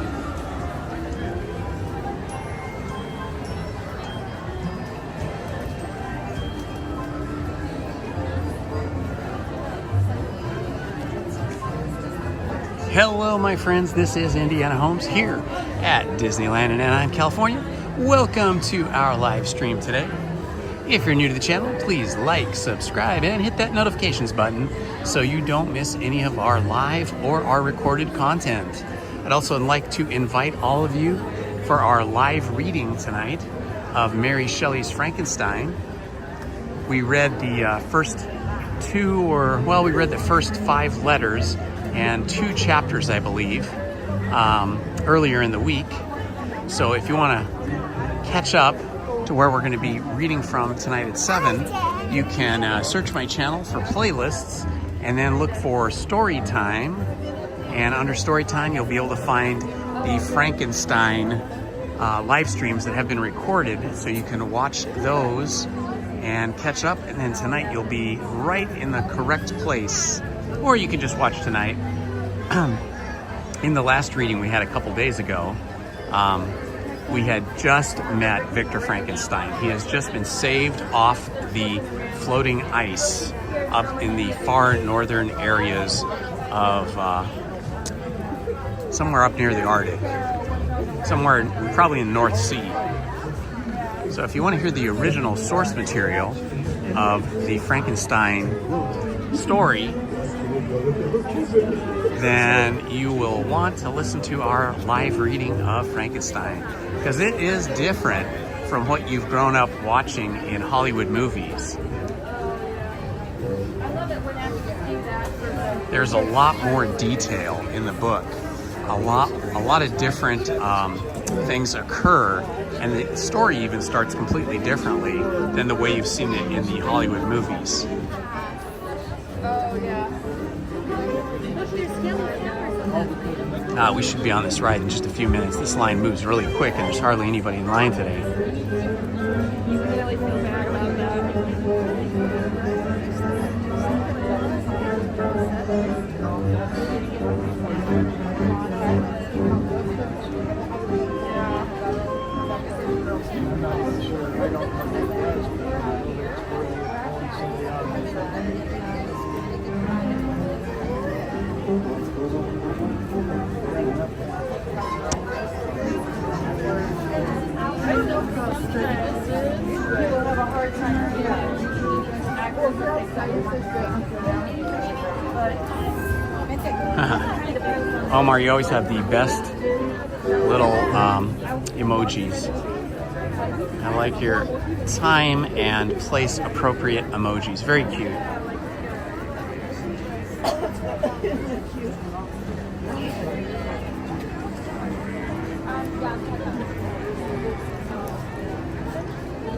Hello, my friends. This is Indiana Holmes here at Disneyland in Anaheim, California. Welcome to our live stream today. If you're new to the channel, please like, subscribe, and hit that notifications button so you don't miss any of our live or our recorded content. I'd also like to invite all of you for our live reading tonight of Mary Shelley's Frankenstein. We read the first the first 5 letters and 2 chapters, I believe, earlier in the week. So if you want to catch up to where we're going to be reading from tonight at 7, you can search my channel for playlists and then look for Story Time. And under Story Time, you'll be able to find the Frankenstein live streams that have been recorded, so you can watch those and catch up. And then tonight you'll be right in the correct place. Or you can just watch tonight. In the last reading we had a couple days ago, we had just met Victor Frankenstein. He has just been saved off the floating ice up in the far northern areas of somewhere up near the Arctic. Somewhere probably in the North Sea. So if you want to hear the original source material of the Frankenstein story, then you will want to listen to our live reading of Frankenstein, because it is different from what you've grown up watching in Hollywood movies. There's a lot more detail in the book. A lot of different things occur, and the story even starts completely differently than the way you've seen it in the Hollywood movies. Oh, yeah. We should be on this ride in just a few minutes. This line moves really quick, and there's hardly anybody in line today. You really feel bad about Omar, you always have the best little emojis. I like your time and place appropriate emojis. Very cute.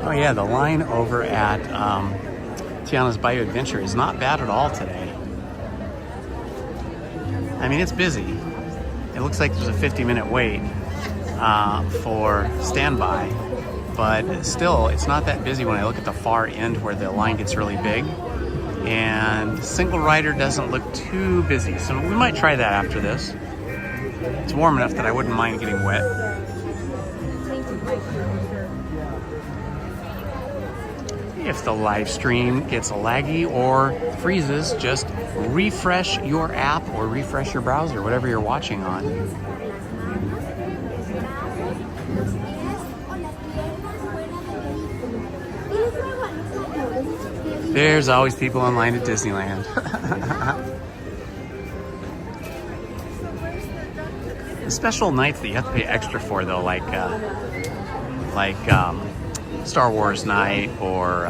Oh yeah, the line over at Tiana's Bayou Adventure is not bad at all today. I mean, it's busy. It looks like there's a 50-minute wait for standby, but still, it's not that busy when I look at the far end where the line gets really big. And single rider doesn't look too busy, so we might try that after this. It's warm enough that I wouldn't mind getting wet. If the live stream gets laggy or freezes, just refresh your app or refresh your browser, whatever you're watching on. There's always people online at Disneyland. The special nights that you have to pay extra for, though, like Star Wars night or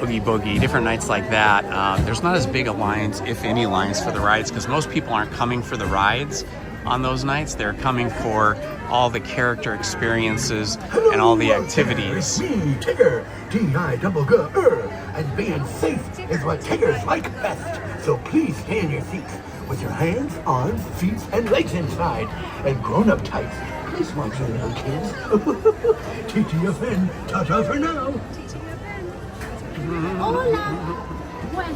Oogie Boogie, different nights like that. There's not as big a lines, if any lines, for the rides because most people aren't coming for the rides on those nights. They're coming for all the character experiences and all the activities. It's me, Tigger, T-I-double-G-R, and being safe is what Tiggers like best. So please stay in your seats with your hands, arms, feet, and legs inside. And grown-up types, please watch your little kids. TTFN, ta-ta for now. Hola. Bueno,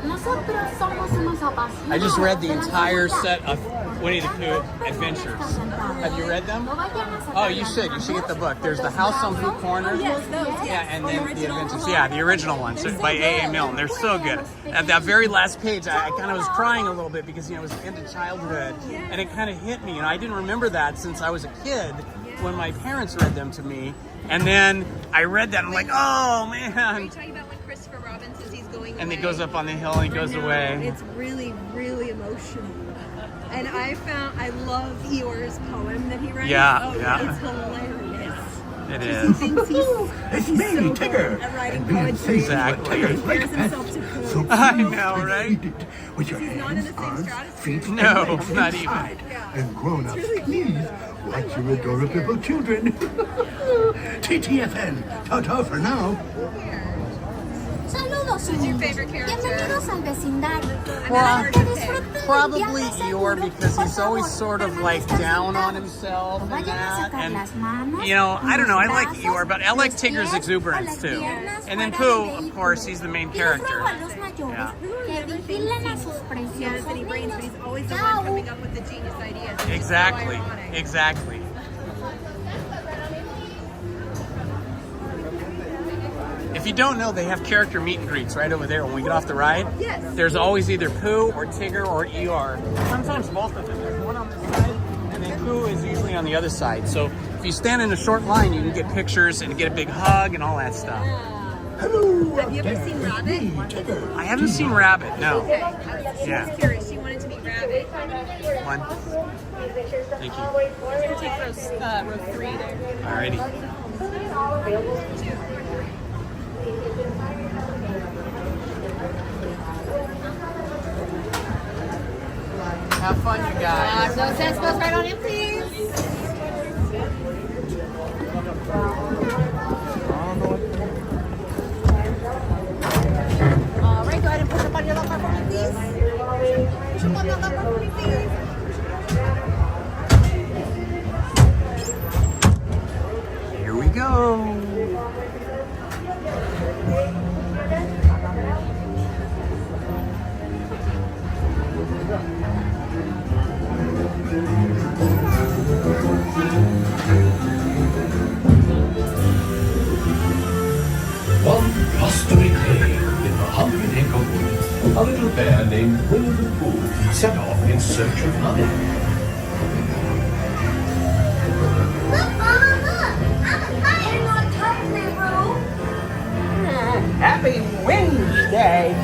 nosotros somos unos apasionados. I just read the entire set of Winnie the Pooh Adventures. Have you read them? Oh, you should. You should get the book. There's the House on Blue Corner. Yeah, and then the Adventures. Yeah, the original ones by A.A. Milne. They're so good. At that very last page, I kind of was crying a little bit because, you know, it was the end of childhood. And it kind of hit me. You know, I didn't remember that since I was a kid when my parents read them to me. And then I read that and I'm like, oh, man. Are you talking about when Christopher Robin says he's going And away? he goes up on the hill and he goes away. It's really, really emotional. And I love Eeyore's poem that he writes. Yeah, yeah. It's hilarious. It He is. thinks It's he's me, so good Tigger, at writing and being poetry. safe is what Exactly. Tiggers like Compares himself best. to Pooh. So I please know, right? read it with your He's not in hands, the same arms, stratosphere. feet, No, and legs not even. inside. Yeah. And grown-ups, please watch your adorable children. TTFN, ta-ta for now. Saludos, Who's your favorite character? bienvenidos al vecindario. Well, Que disfruten del probably viaje Eeyore seguro. because Por he's always favor, sort of like permanezcan down on sentados. himself and Vayan a that. sacar And, las manos, you know, I don't know, I like los Eeyore, but I like brazos, Tigger's los pies, exuberance o las too. piernas And then fuera del Pooh, of vehículo. course, he's the main Y les character. ruego a los mayores Yeah. que vigilen a sus preciosos Yes, and he brains, but he's always the niños. one coming up with the genius ideas. It's Exactly, so ironic. exactly. If you don't know, they have character meet and greets right over there when we get off the ride. Yes. There's always either Pooh or Tigger or Eeyore. Sometimes both of them. There's one on this side, and then Pooh is usually on the other side. So if you stand in a short line, you can get pictures and get a big hug and all that stuff. Hello. Have you ever seen Rabbit? Tigger. I haven't seen Rabbit, no. Okay. She Yeah. was curious. She wanted to meet Rabbit. One. Thank you. We're going to take row 3 there. Alrighty. Have fun, you guys. No sense goes right on in, please. All right, go ahead and push up on your left arm for me, please. Push up on that left arm for me, please. Here we go. One blustery day in the humming Acre Wood, a little bear named Winnie the Pooh set off in search of honey. Look, Mama, look! I'm a fire! You're not touching me, bro! Happy Wednesday!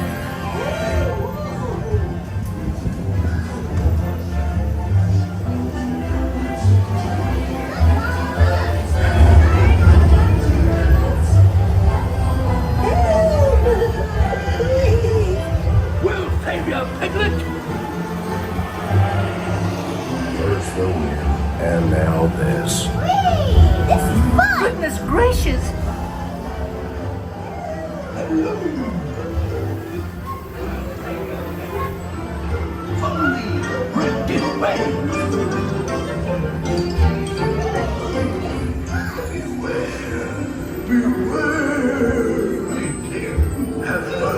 Well, Failure Piglet. First the wind, and now this. This is fun! Goodness gracious! Ripped it away. Beware. Beware. Have fun.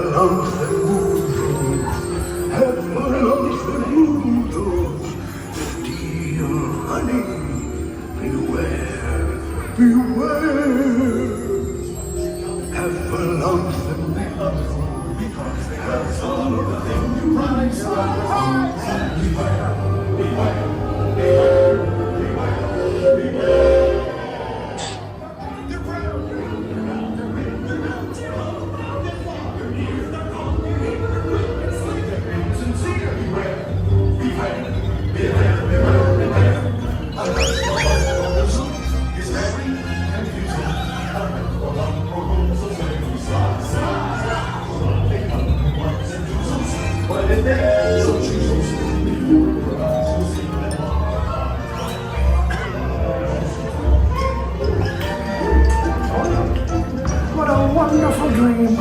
What a wonderful dream.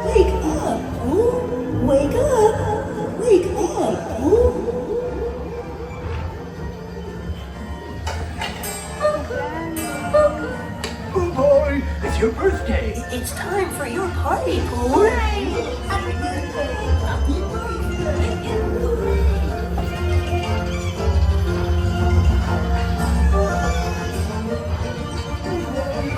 Wake up, oh, wake up, wake up, oh. Oh boy, it's your birthday. It's time for your party, Pooh. Happy birthday, happy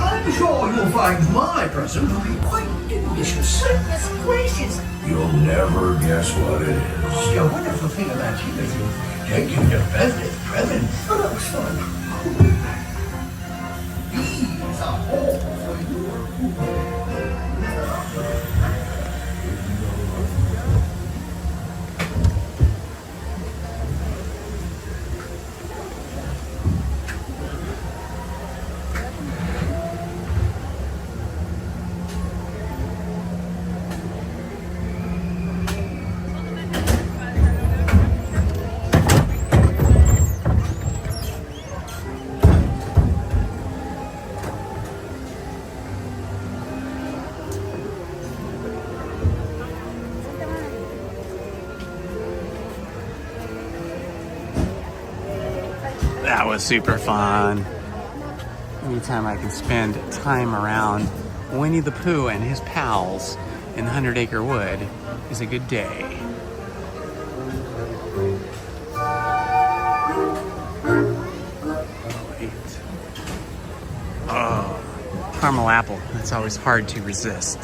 I'm sure you'll find my present to be quite delicious. goodness gracious. You'll never guess what it is. The wonderful thing about you is you can't give your best present. Oh, that was fun. These are all for you. That was super fun. Anytime I can spend time around Winnie the Pooh and his pals in the 100 Acre Wood is a good day. Wait. Oh, caramel apple. That's always hard to resist.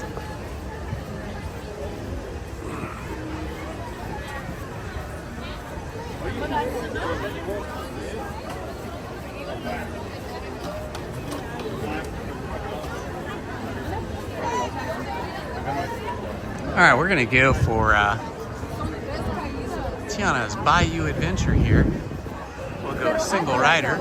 All right, we're gonna go for Tiana's Bayou adventure here. We'll go a single rider.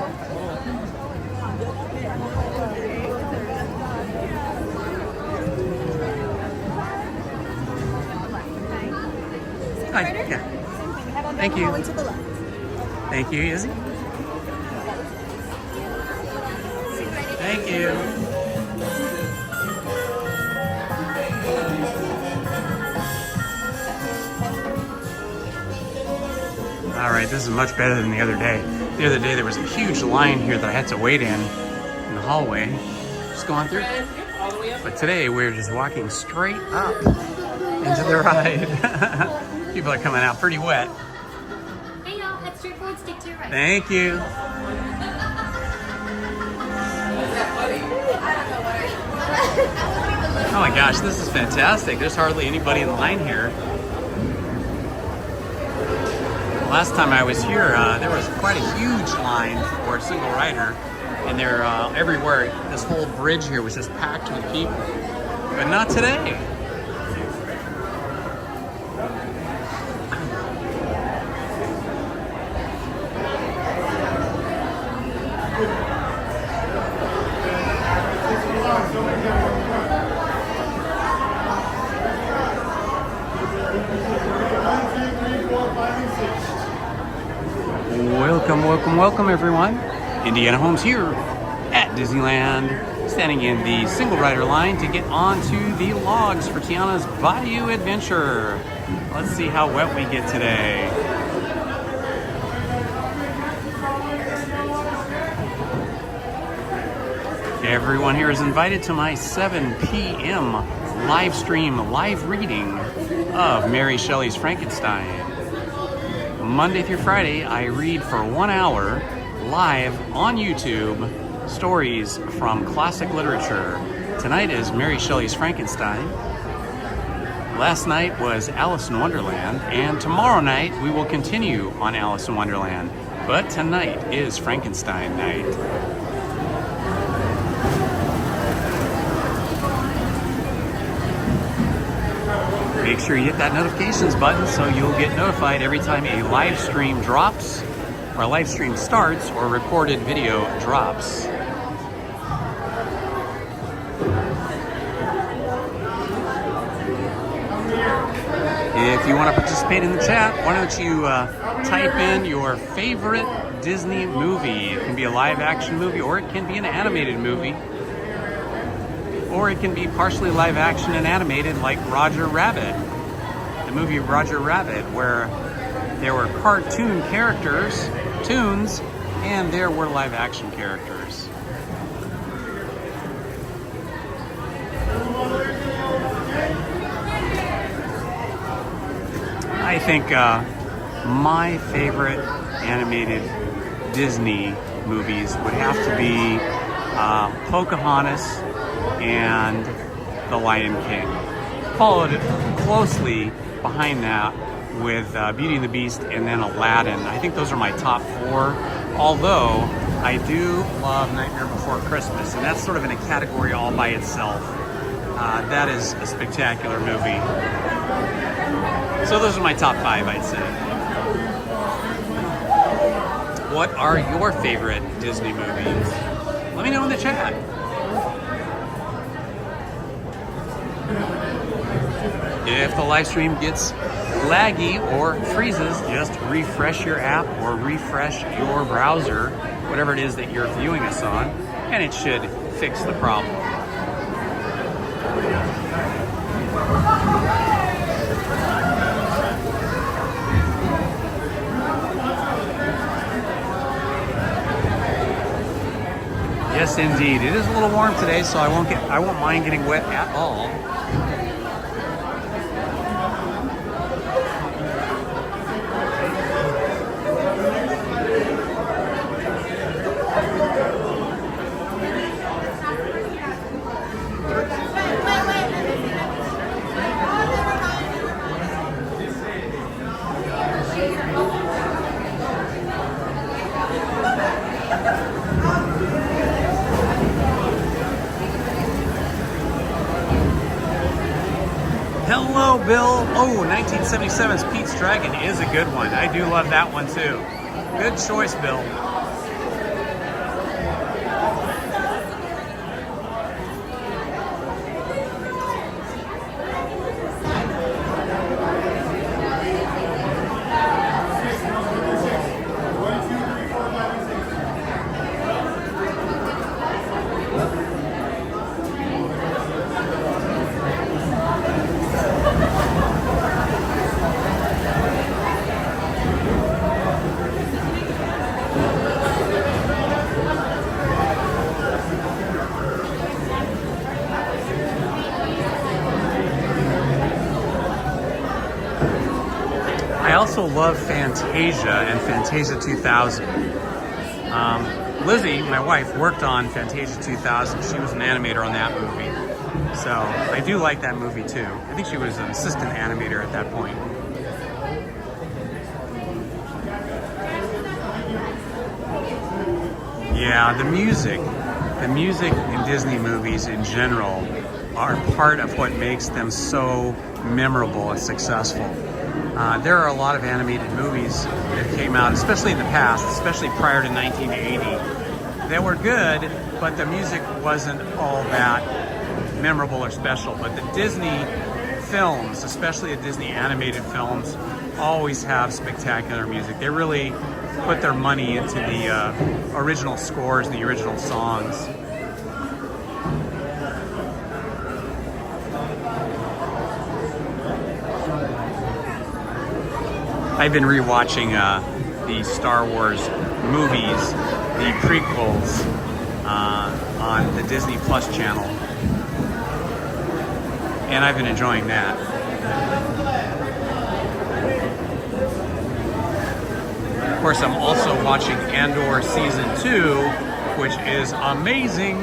Hi, yeah. Thank you. Thank you, Izzy. Thank you. All right, this is much better than the other day. The other day there was a huge line here that I had to wait in the hallway, just going through. But today we're just walking straight up into the ride. People are coming out pretty wet. Hey y'all, head straight forward, stick to your right. Thank you. Oh my gosh, this is fantastic. There's hardly anybody in line here. Last time I was here, there was quite a huge line for a single rider, and they're everywhere. This whole bridge here was just packed with people, but not today. Welcome everyone. Indiana Holmes here at Disneyland, standing in the single rider line to get onto the logs for Tiana's Bayou adventure. Let's see how wet we get today. Everyone here is invited to my 7 p.m. live stream, live reading of Mary Shelley's Frankenstein. Monday through Friday, I read for 1 hour live on YouTube stories from classic literature. Tonight is Mary Shelley's Frankenstein. Last night was Alice in Wonderland, and tomorrow night we will continue on Alice in Wonderland. But tonight is Frankenstein night. Make sure you hit that notifications button so you'll get notified every time a live stream drops, or a live stream starts, or a recorded video drops. If you want to participate in the chat, why don't you type in your favorite Disney movie. It can be a live action movie, or it can be an animated movie. Or it can be partially live action and animated, like Roger Rabbit. The movie Roger Rabbit, where there were cartoon characters, tunes, and there were live action characters. I think my favorite animated Disney movies would have to be Pocahontas and The Lion King. Followed closely behind that with Beauty and the Beast and then Aladdin. I think those are my top four, although I do love Nightmare Before Christmas, and that's sort of in a category all by itself. That is a spectacular movie. So those are my top five, I'd say. What are your favorite Disney movies? Let me know in the chat. If the live stream gets laggy or freezes, just refresh your app or refresh your browser, whatever it is that you're viewing us on, and it should fix the problem. Yes, indeed. It is a little warm today, so I won't mind getting wet at all. Hello, Bill. Oh, 1977's Pete's Dragon is a good one. I do love that one, too. Good choice, Bill. I also love Fantasia and Fantasia 2000. Lizzie, my wife, worked on Fantasia 2000. She was an animator on that movie. So I do like that movie too. I think she was an assistant animator at that point. Yeah, the music in Disney movies in general are part of what makes them so memorable and successful. There are a lot of animated movies that came out, especially in the past, especially prior to 1980, that were good, but the music wasn't all that memorable or special. But the Disney films, especially the Disney animated films, always have spectacular music. They really put their money into the original scores and the original songs. I've been rewatching the Star Wars movies, the prequels, on the Disney Plus channel, and I've been enjoying that. Of course, I'm also watching Andor Season 2, which is amazing.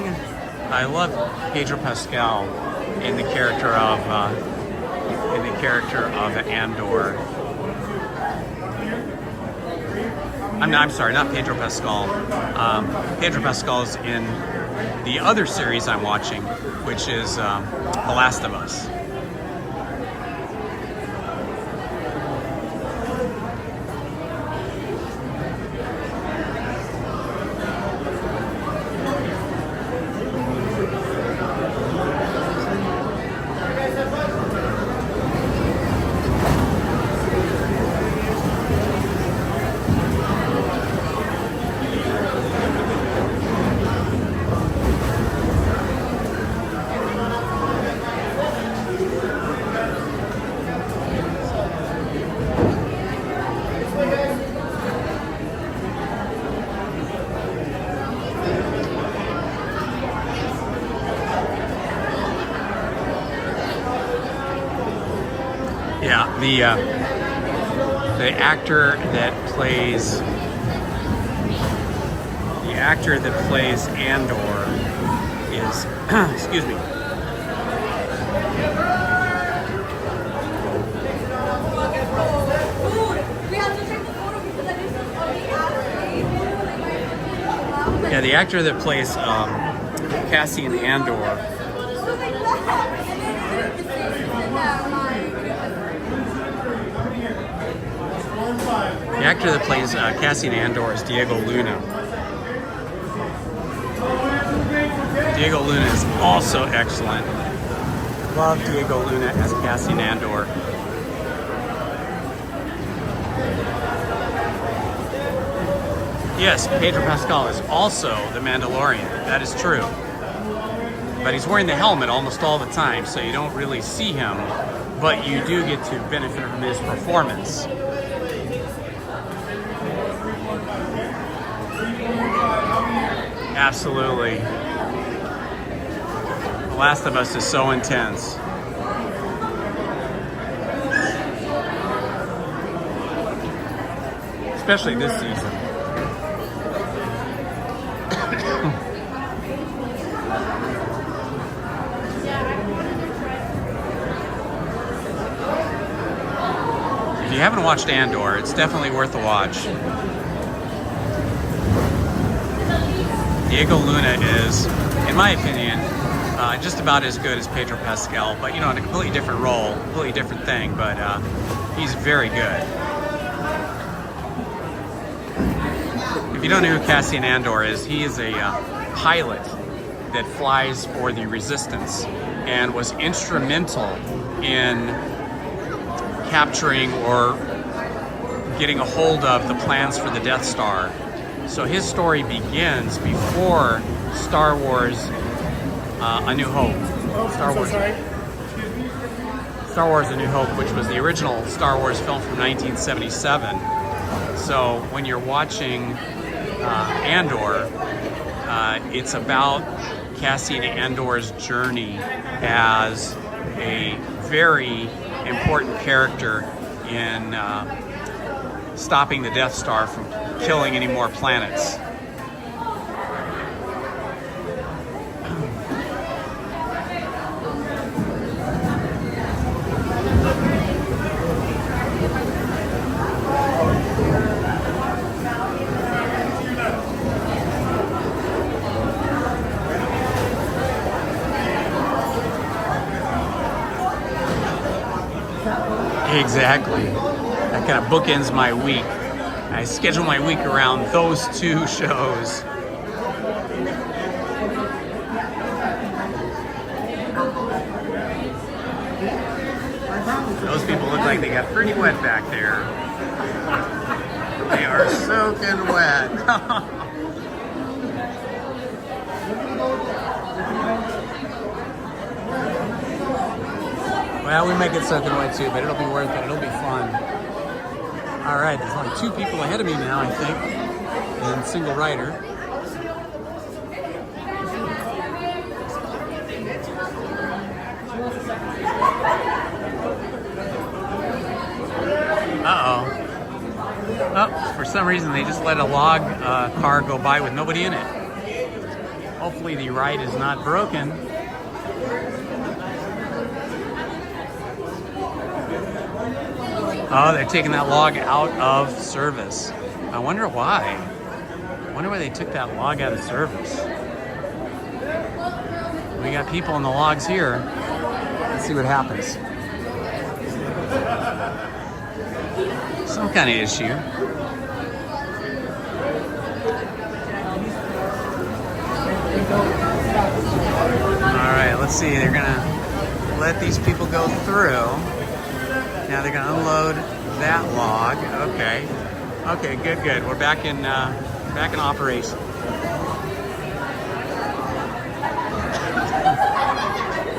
I love Pedro Pascal in the character of Andor. I'm sorry, not Pedro Pascal. Pedro Pascal's in the other series I'm watching, which is The Last of Us. Yeah, the actor that plays Andor is excuse me. Yeah, the actor that plays Cassian Andor. The actor that plays Cassian Andor is Diego Luna. Diego Luna is also excellent. Love Diego Luna as Cassian Andor. Yes, Pedro Pascal is also the Mandalorian. That is true. But he's wearing the helmet almost all the time, so you don't really see him, but you do get to benefit from his performance. Absolutely. The Last of Us is so intense. Especially this season. If you haven't watched Andor, it's definitely worth a watch. Diego Luna is, in my opinion, just about as good as Pedro Pascal, but in a completely different role, completely different thing, but he's very good. If you don't know who Cassian Andor is, he is a pilot that flies for the Resistance and was instrumental in capturing or getting a hold of the plans for the Death Star. So his story begins before Star Wars A New Hope. Star Wars A New Hope, which was the original Star Wars film from 1977. So when you're watching Andor, it's about Cassian Andor's journey as a very important character in stopping the Death Star from killing any more planets. Exactly. That kind of bookends my week. I schedule my week around those two shows. Those people look like they got pretty wet back there. They are soaking wet. Well, we might get soaking wet too, but it'll be worth it. It'll be fun. All right, there's only two people ahead of me now, I think, in single rider. Uh-oh. Oh, for some reason they just let a log car go by with nobody in it. Hopefully the ride is not broken. Oh, they're taking that log out of service. I wonder why. I wonder why they took that log out of service. We got people in the logs here. Let's see what happens. Some kind of issue. All right, let's see. They're gonna let these people go through. Now they're gonna unload that log. Okay. Okay, good. We're back in operation.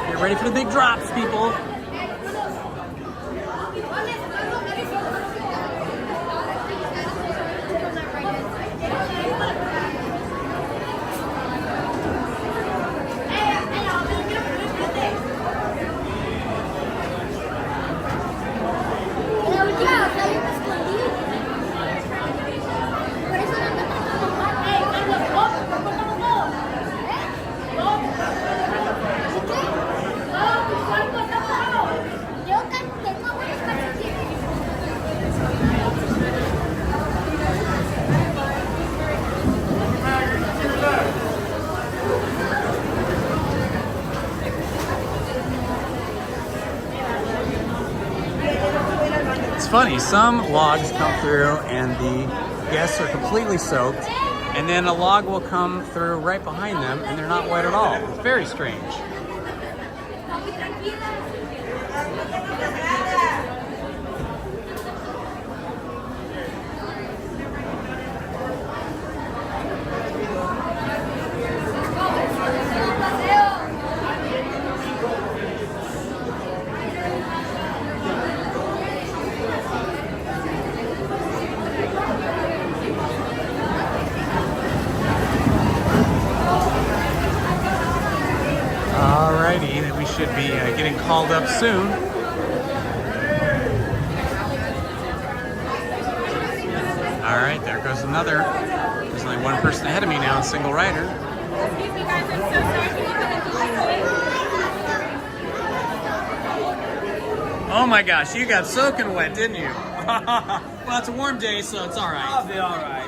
Get ready for the big drops, people. It's funny, some logs come through and the guests are completely soaked, and then a log will come through right behind them and they're not wet at all. It's very strange. Should be getting called up soon. All right, there goes another. There's only one person ahead of me now, a single rider. Excuse me, guys, I'm so sorry. Can you come Oh my gosh, you got soaking wet, didn't you? Well, it's a warm day, so it's all right. I'll be all right.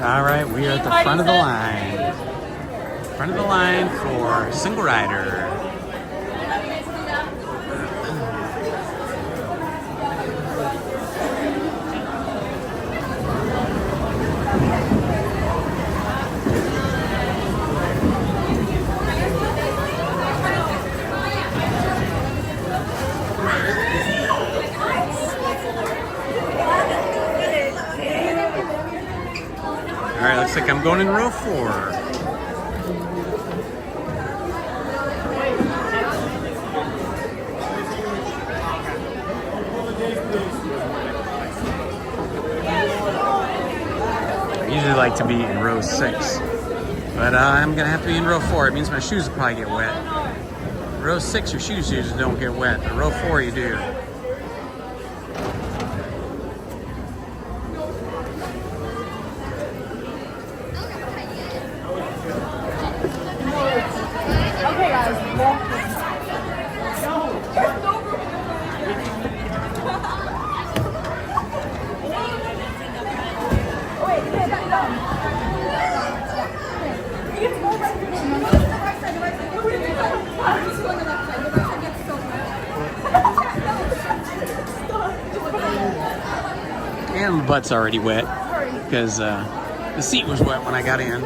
All right, we are at the front of the line. Front of the line for single rider. All right, looks like I'm going in row 4. I usually like to be in row 6, but I'm gonna have to be in row 4. It means my shoes will probably get wet. Row 6, your shoes usually don't get wet, but row 4 you do. Okay, guys. And my butt's already wet because the seat was wet when I got in.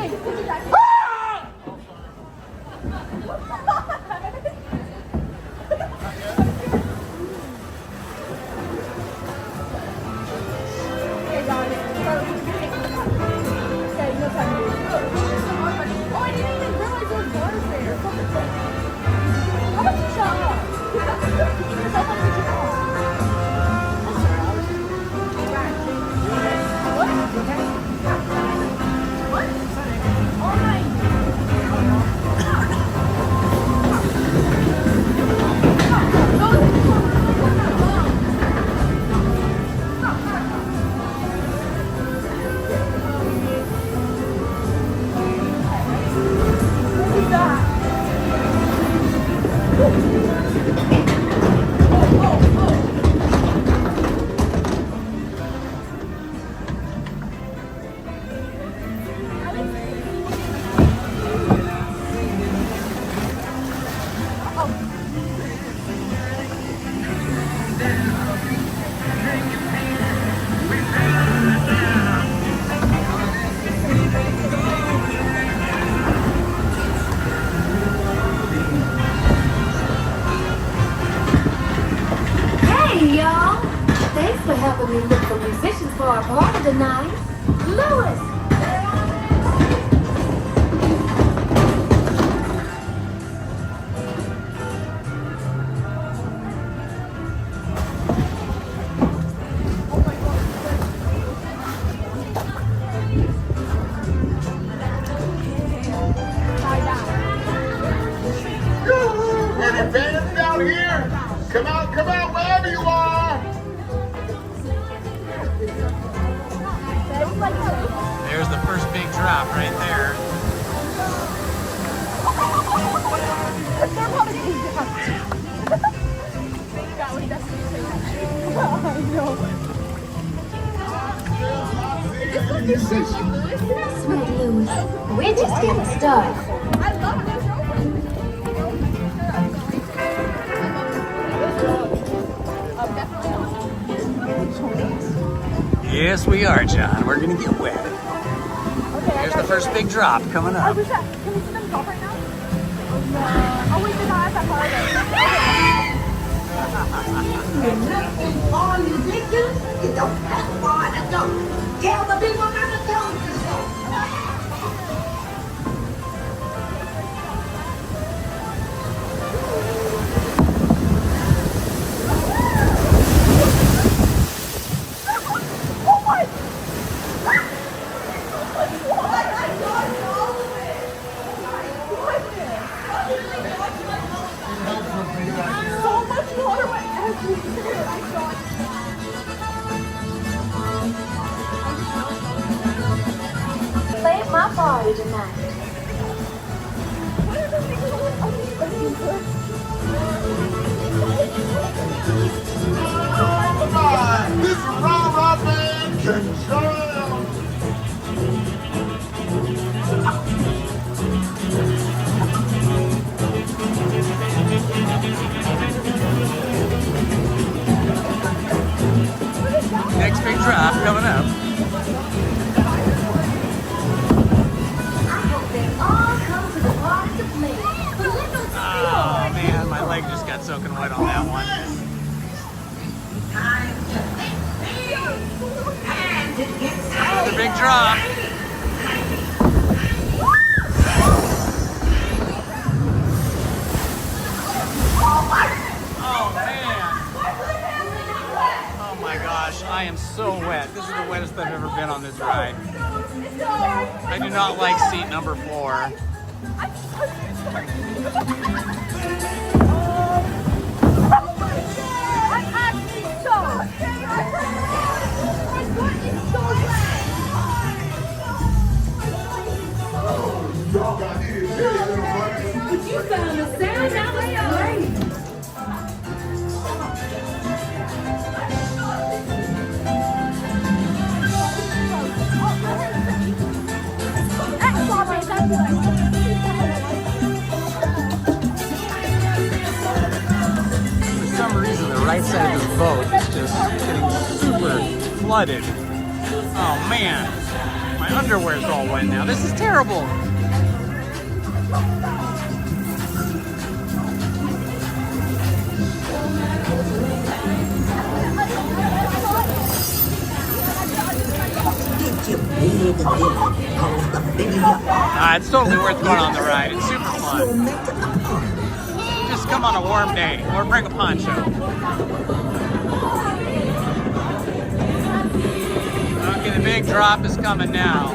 Hey, y'all! Thanks for helping me look for musicians for our party tonight. Lewis! Any fans out here? Come out, wherever you are! There's the first big drop right there. Sweet Lewis, we're just getting started. Yes, we are, John. We're gonna get wet. Here's the first big drop coming up. Can we see them golf right now? Oh, we did not have that All you ridiculous, you don't have far to go. Tell the people not to tell you so. Play at my party tonight. Come on! This is Rah Band Control! Next big drop coming up. Oh man, my leg just got soaking wet on that one. Another big drop. Oh man. Oh my gosh, I am so wet. This is the wettest I've ever been on this ride. I do not like seat number 4. You found the sound. That was great. For some reason, the right side of this boat is just getting super flooded. Oh man, my underwear's all wet now. This is terrible. It's totally worth going on the ride. It's super fun. Just come on a warm day or bring a poncho. Okay, the big drop is coming now.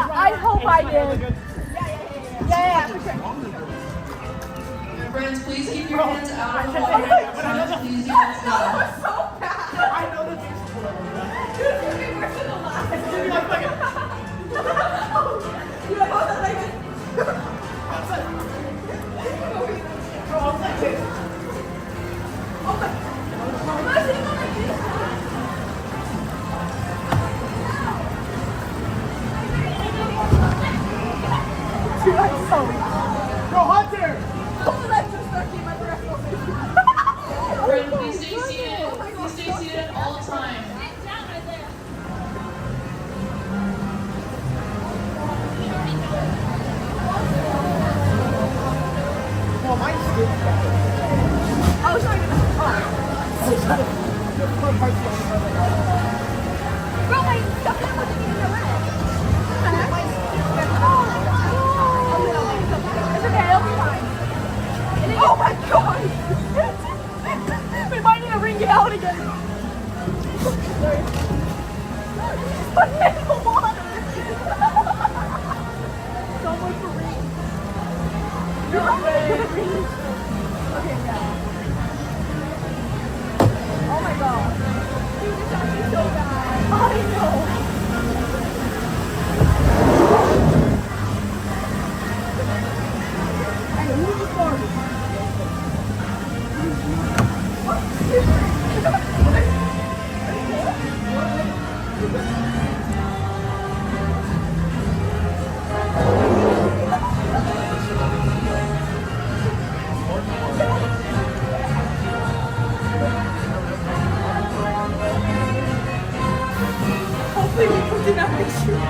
I hope I did. Yeah, for sure. Friends, please keep your hands out of the water. Please do not stop. I know that this is worse than the last. You know that like Go Hunter! Friends, please stay seated. Please stay seated at all times. Oh, mine's still I was trying to. Bro, my stuff wasn't even around. It's okay, it'll be fine. Oh my god! We might need to ring it out again. Sorry. Put it in the water! So much for ring. You're right. Okay, yeah. Oh my god. Dude, this is actually so bad. I know. Hopefully we put it out this year.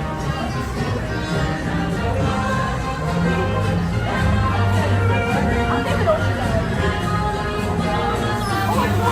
I'll take it over there. Oh my god.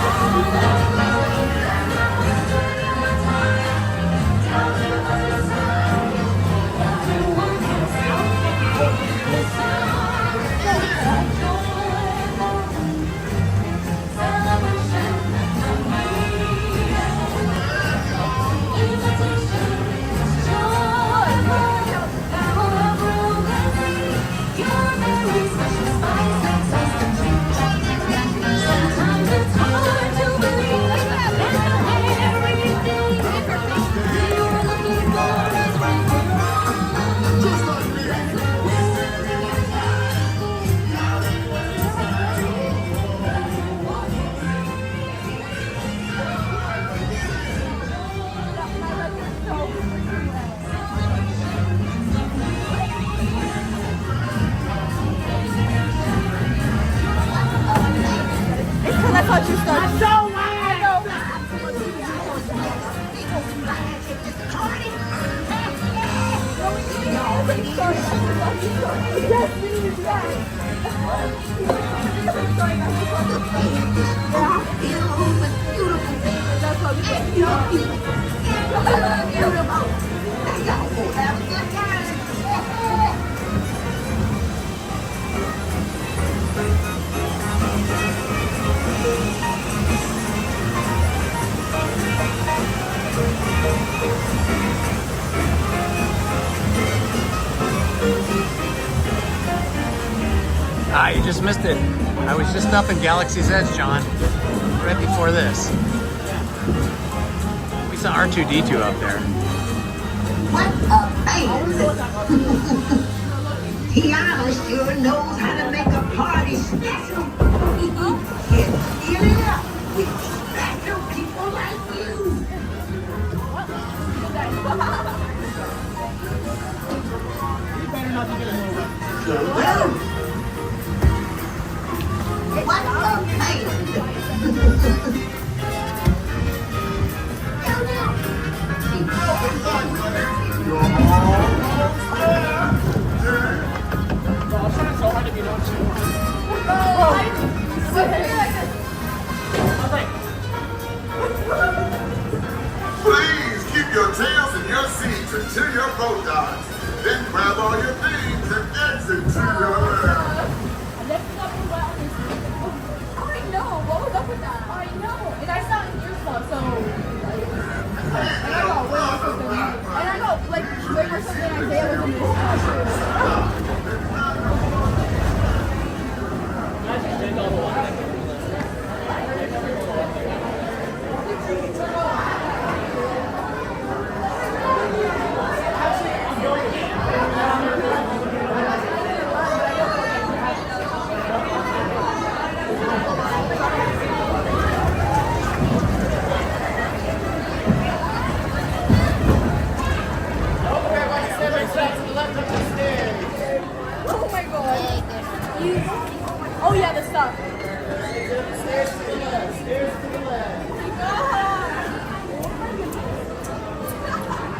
Ah, you just missed it. I was just up in Galaxy's Edge, John, right before this. We saw R2-D2 up there. What a man! Tiana sure knows how to make a party special. Get it up with special people like you. Well, what a man! Please keep your tails in your seats until your boat docks. Then grab all your things and exit to your left. I know. What was up with that? I know. And I saw it in your stuff, so. And I got way more stuff than Isaiah was in this stuff. Oh my god. Oh yeah, the stuff. Stairs to the left. Stairs to the left. Oh my god.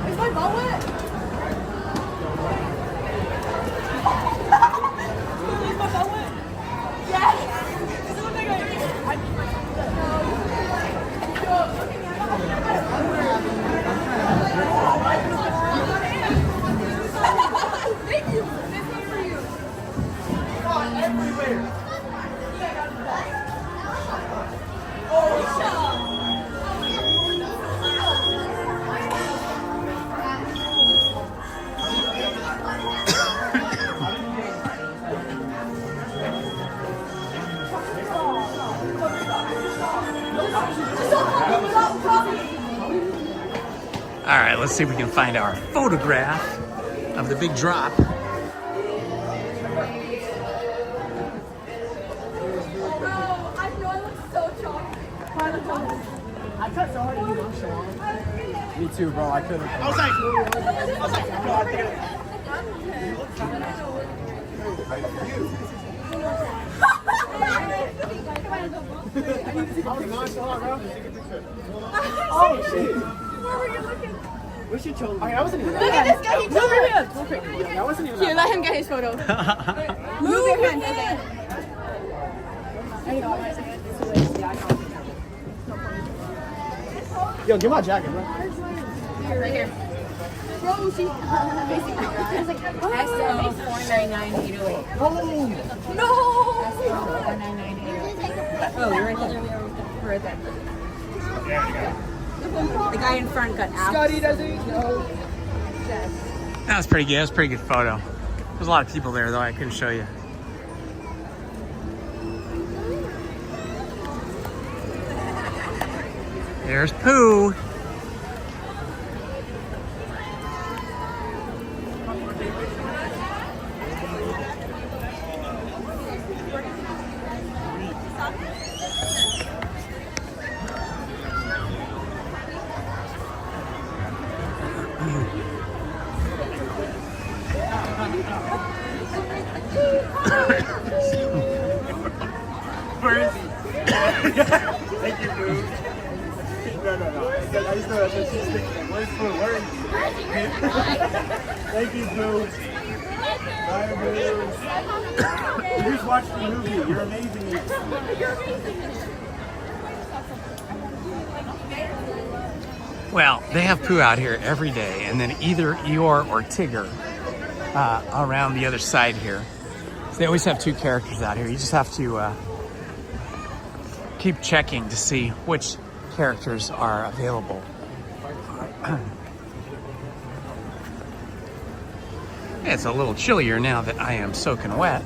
Is my butt wet? Is my butt wet? Yes. Does it look like Thank you. This is for you. Everywhere. All right, let's see if we can find our photograph of the big drop. I know I look so chopped. I cut so hard, you know, Sean. Me too, bro. I couldn't. I was like, no, I think I was nonchalant, bro. Oh, shit. Where were you looking? We should show. I wasn't even. Look at this guy, he told me. I wasn't even. Here, let him get his photo. Move your hand, okay? Yo, give my jacket, bro. Here, right here. Bro, she basically it's like SO 499-808. no! 499-808. Oh, you're right there. We're right there. The guy in front got out. Scotty doesn't know. That was pretty good. That was a pretty good photo. There's a lot of people there, though. I couldn't show you. There's Pooh. Where is he? Thank you, Pooh. No. I just know that's what she's thinking. Where's Pooh? Where is he? Thank you, Pooh. Bye, Pooh. You just watched the movie. You're amazing. You're amazing. Well, they have poo out here every day, and then either Eeyore or Tigger around the other side here. So they always have two characters out here. You just have to keep checking to see which characters are available. It's a little chillier now that I am soaking wet.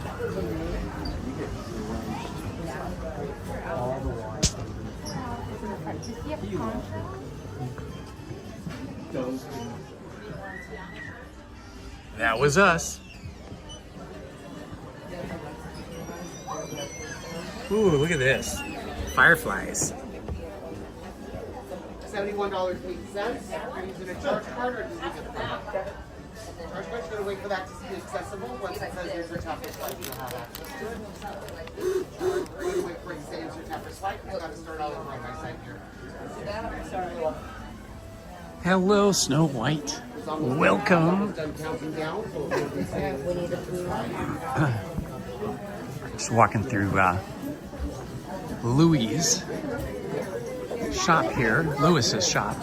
That was us. Ooh, look at this. Fireflies. $71.08. Are you using a charge card or just use a card? Charge card's gonna wait for that to be accessible. Once it says there's your tap for swipe, you'll have access to it. We're gonna wait for it to say it's your tap for swipe. We've got to start all over on my side here. Hello, Snow White. Welcome. Just walking through Louis's shop here, Lewis's shop.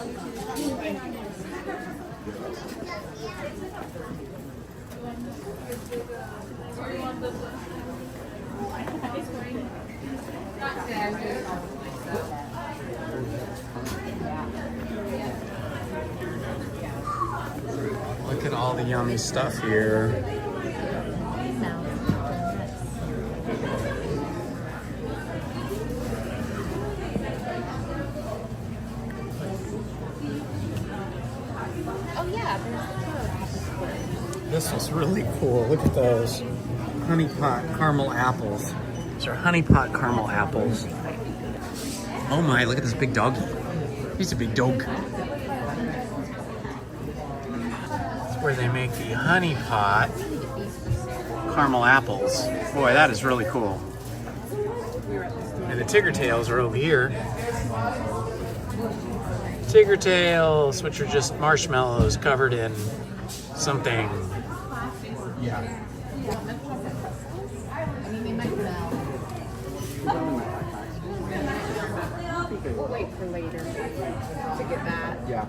Look at all the yummy stuff here. This was really cool. Look at those honey pot caramel apples. These are honey pot caramel apples. Oh my, look at this big doggy. He's a big dog. That's where they make the honey pot caramel apples. Boy, that is really cool. And the Tigger tails are over here. Tigger tails, which are just marshmallows covered in something. Yeah. We'll wait for later to get that. Yeah.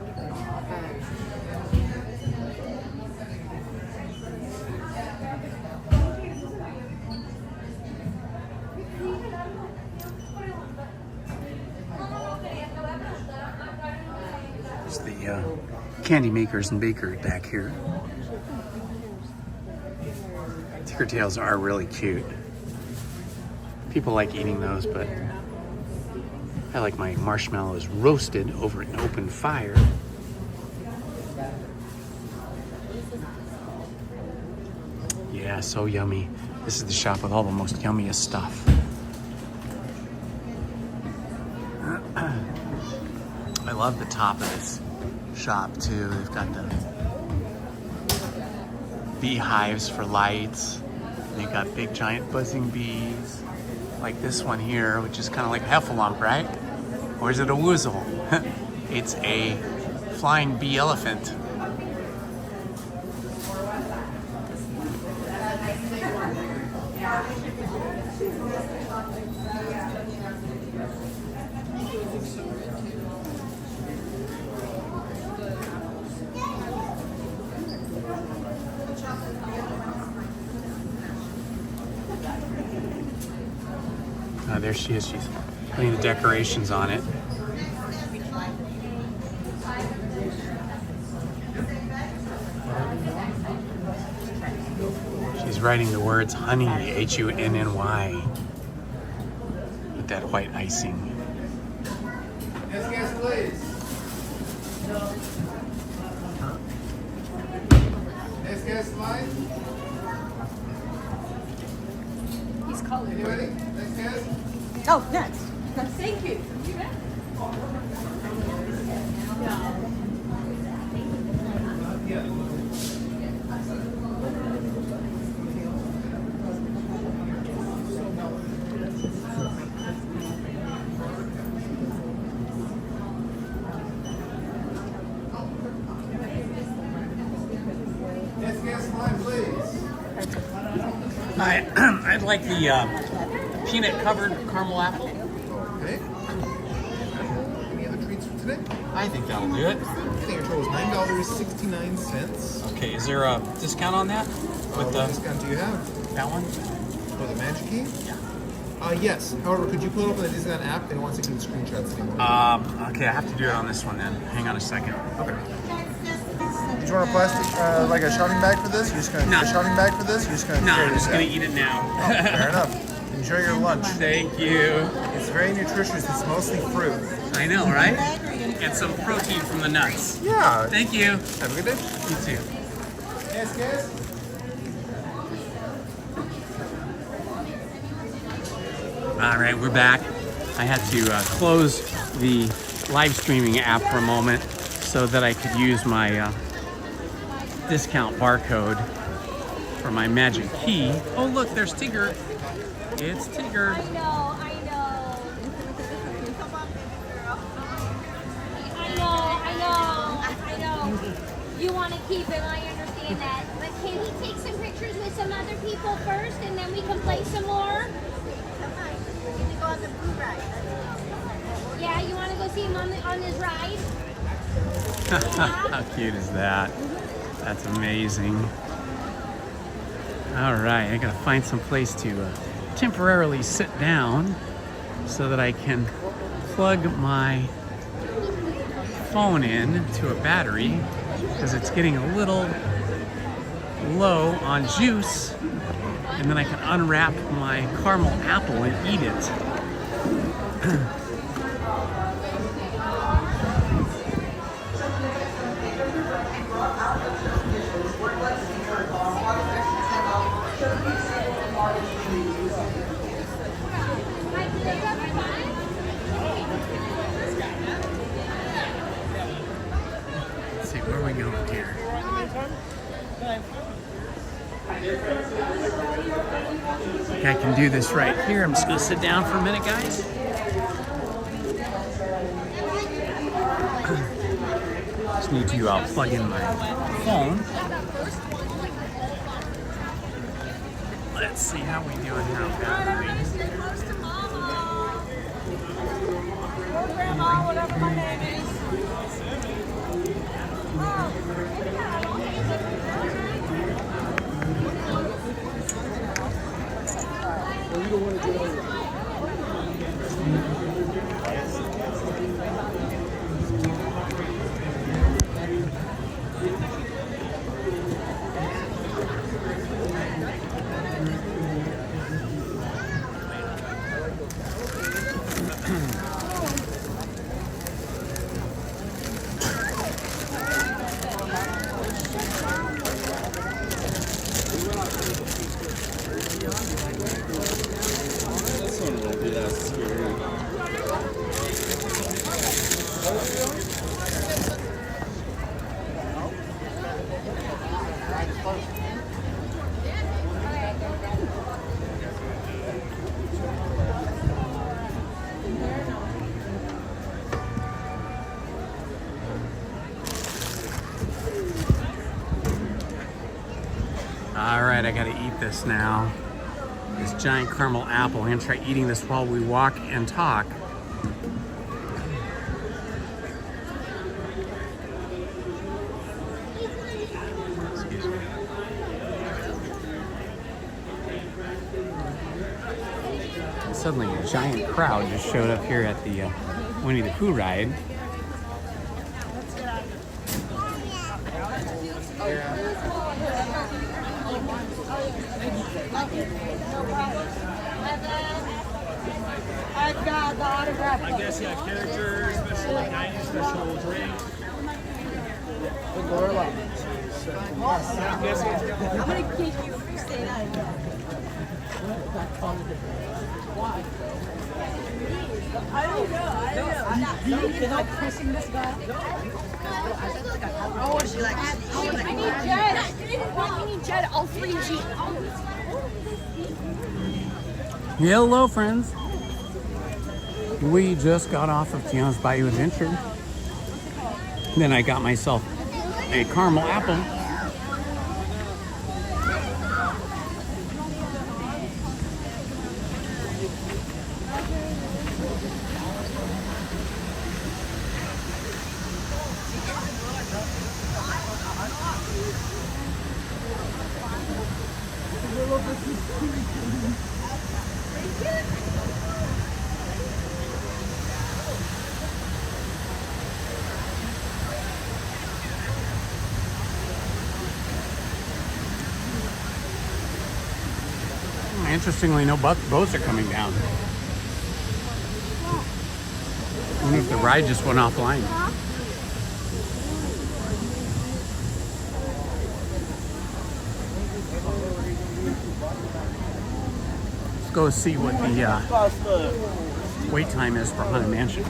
There's the candy makers and bakers back here. Tigger tails are really cute. People like eating those, but I like my marshmallows roasted over an open fire. Yeah, so yummy. This is the shop with all the most yummiest stuff. I love the top of this shop too. They've got the beehives for lights. They've got big giant buzzing bees, like this one here, which is kind of like a heffalump, right? Or is it a woozle? It's a flying bee elephant. There she is. She's putting the decorations on it. She's writing the words honey, H-U-N-N-Y, with that white icing. Yes, yes, please. Yes, yes, slide. He's colored. You ready? Next guest. Oh, next. Thank you. Next guest line, please. I'd like the peanut-covered caramel apple. Okay. Any other treats for today? today? I think that'll do it. I think your total is $9.69. Okay, is there a discount on that? What discount do you have? That one? For the Magic Key? Yeah. Yes. However, could you pull it up on the Disneyland app? They don't want to take the screenshots anymore. Okay, I have to do it on this one then. Hang on a second. Okay. Do you want a plastic, like a shopping bag for this? You're just gonna No. a shopping bag for this? You're just gonna No, carry I'm this just gonna out? eat it now. Oh, fair enough. Enjoy your lunch. Thank you. It's very nutritious. It's mostly fruit. I know, right? And some protein from the nuts. Yeah. Thank you. Have a good day. You too. Yes, yes. All right, we're back. I had to close the live streaming app for a moment so that I could use my discount barcode for my magic key. Oh, look, there's Tigger. It's Tigger. I know. You want to keep him, I understand that. But can he take some pictures with some other people first and then we can play some more? We're going to go on the blue ride. Yeah, you want to go see him on his ride? How cute is that? That's amazing. All right, I gotta find some place to temporarily sit down so that I can plug my phone in to a battery because it's getting a little low on juice, and then I can unwrap my caramel apple and eat it. Let's see, where are we going here? Okay, I can do this right here. I'm just gonna sit down for a minute, guys. Just need to plug in my phone. Let's see how we doing here on battery. Grandma, whatever her name is. All right, I gotta eat this now. This giant caramel apple. I'm gonna try eating this while we walk and talk. Excuse me. And suddenly a giant crowd just showed up here at the Winnie the Pooh ride. I've got the autograph. I guess, yeah, character, special dining, special drink. I'm gonna keep you staying out. I don't know. Is I pressing this guy? Oh, she like. I need Jed. I need Jed. All three G. Hello, friends. We just got off of Tiana's Bayou Adventure. Then I got myself a caramel apple. Interestingly, no boats are coming down. I wonder if the ride just went offline. Let's go see what the wait time is for Haunted Mansion.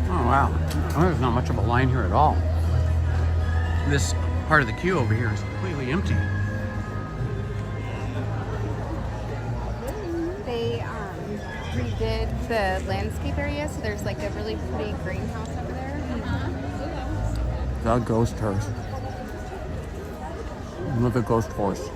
Oh wow, oh, there's not much of a line here at all. This part of the queue over here is completely empty. They redid the landscape area, so there's like a really pretty greenhouse over there. The ghost horse. Another ghost horse.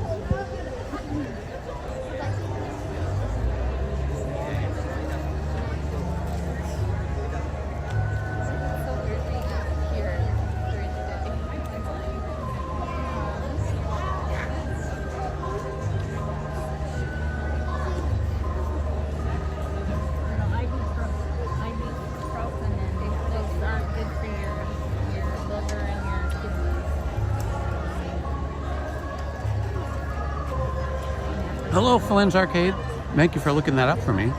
Hello, Flynn's Arcade. Thank you for looking that up for me.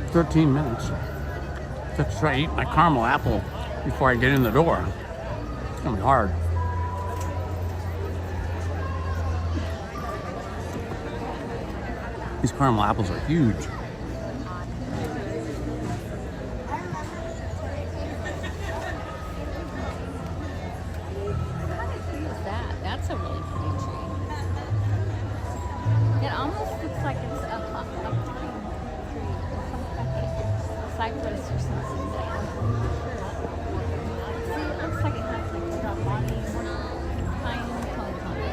13 minutes. Just try to eat my caramel apple before I get in the door. It's gonna be hard. These caramel apples are huge. That's a really pretty tree. It almost looks like it's a tree. Cypress or something. See, it looks like it has like a lot of pine cones on it.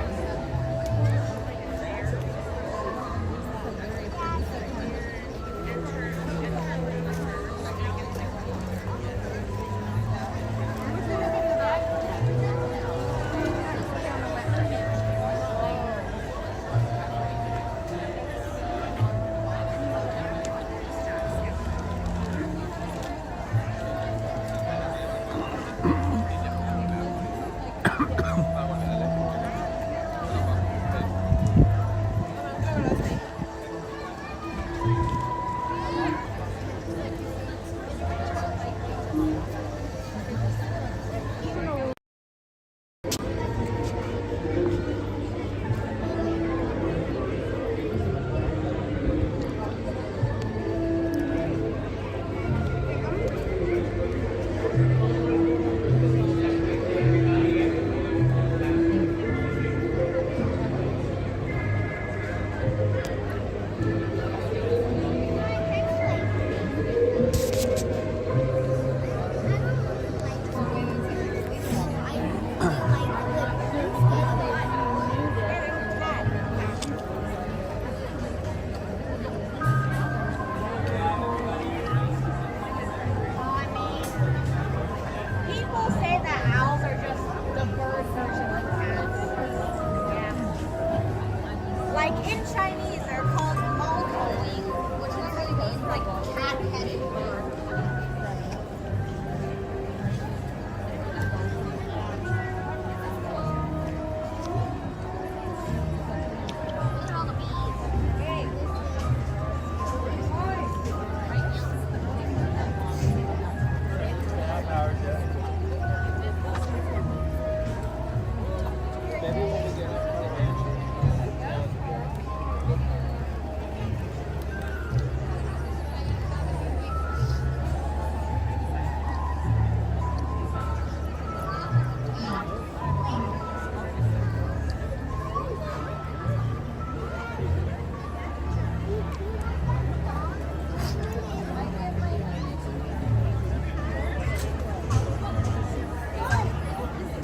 Baby,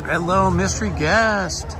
Hello, mystery guest.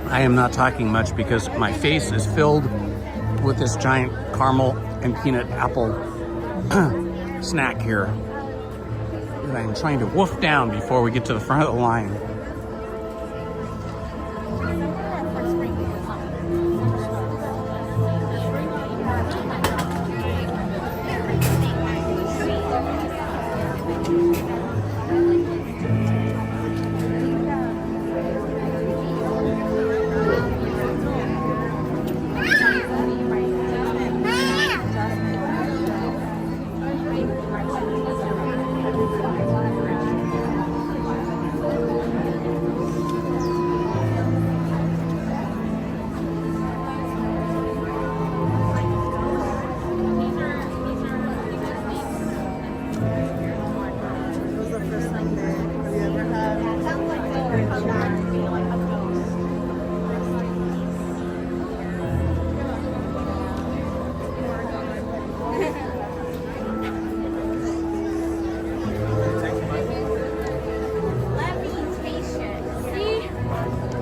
I am not talking much because my face is filled with this giant caramel and peanut apple snack here that I'm trying to wolf down before we get to the front of the line.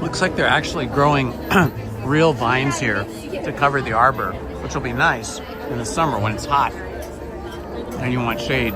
Looks like they're actually growing real vines here to cover the arbor, which will be nice in the summer when it's hot and you want shade.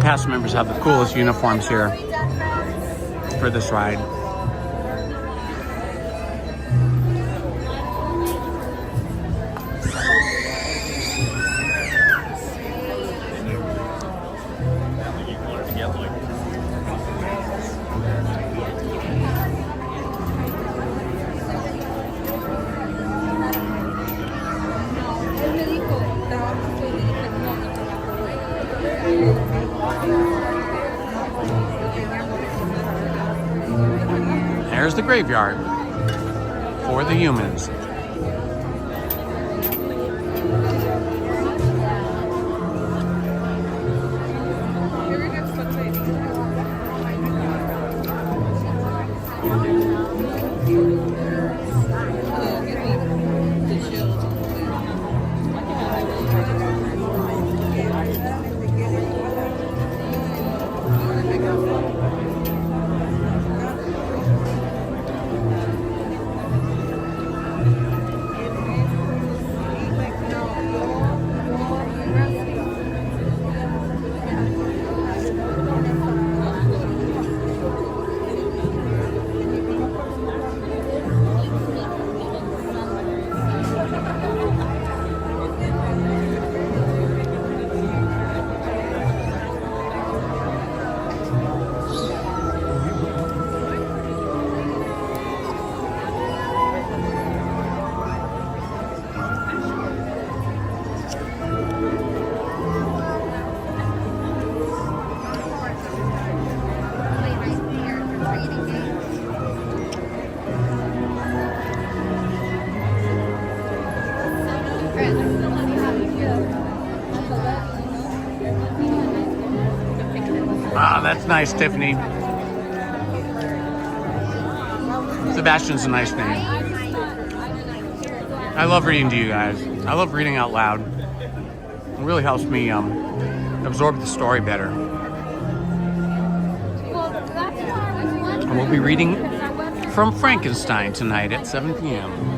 Cast members have the coolest uniforms here for this ride. There's the graveyard for the humans. Ah, that's nice, Tiffany. Sebastian's a nice name. I love reading to you guys. I love reading out loud. It really helps me absorb the story better. And we'll be reading from Frankenstein tonight at 7 p.m.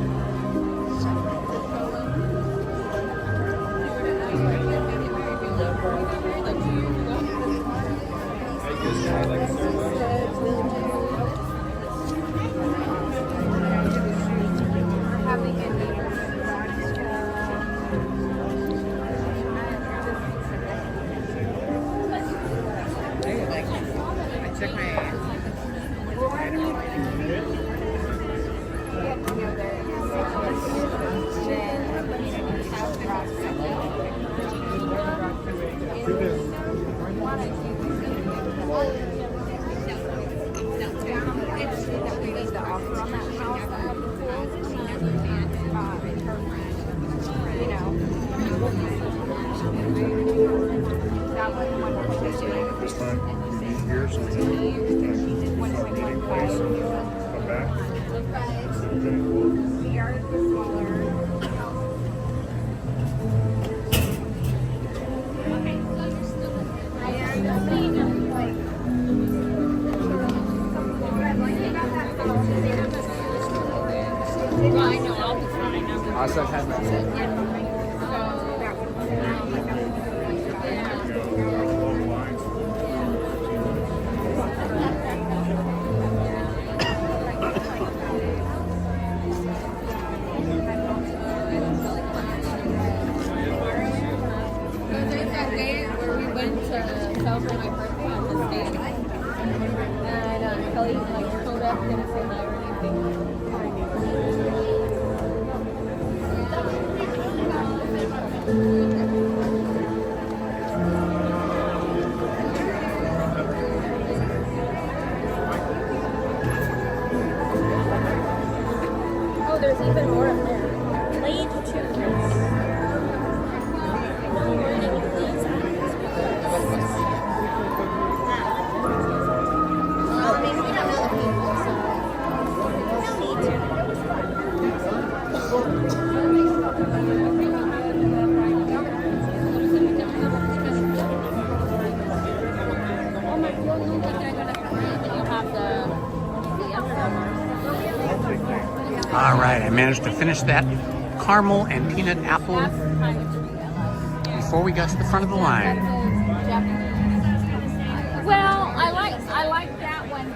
All right, I managed to finish that caramel and peanut apple before we got to the front of the line. Well, I like that one.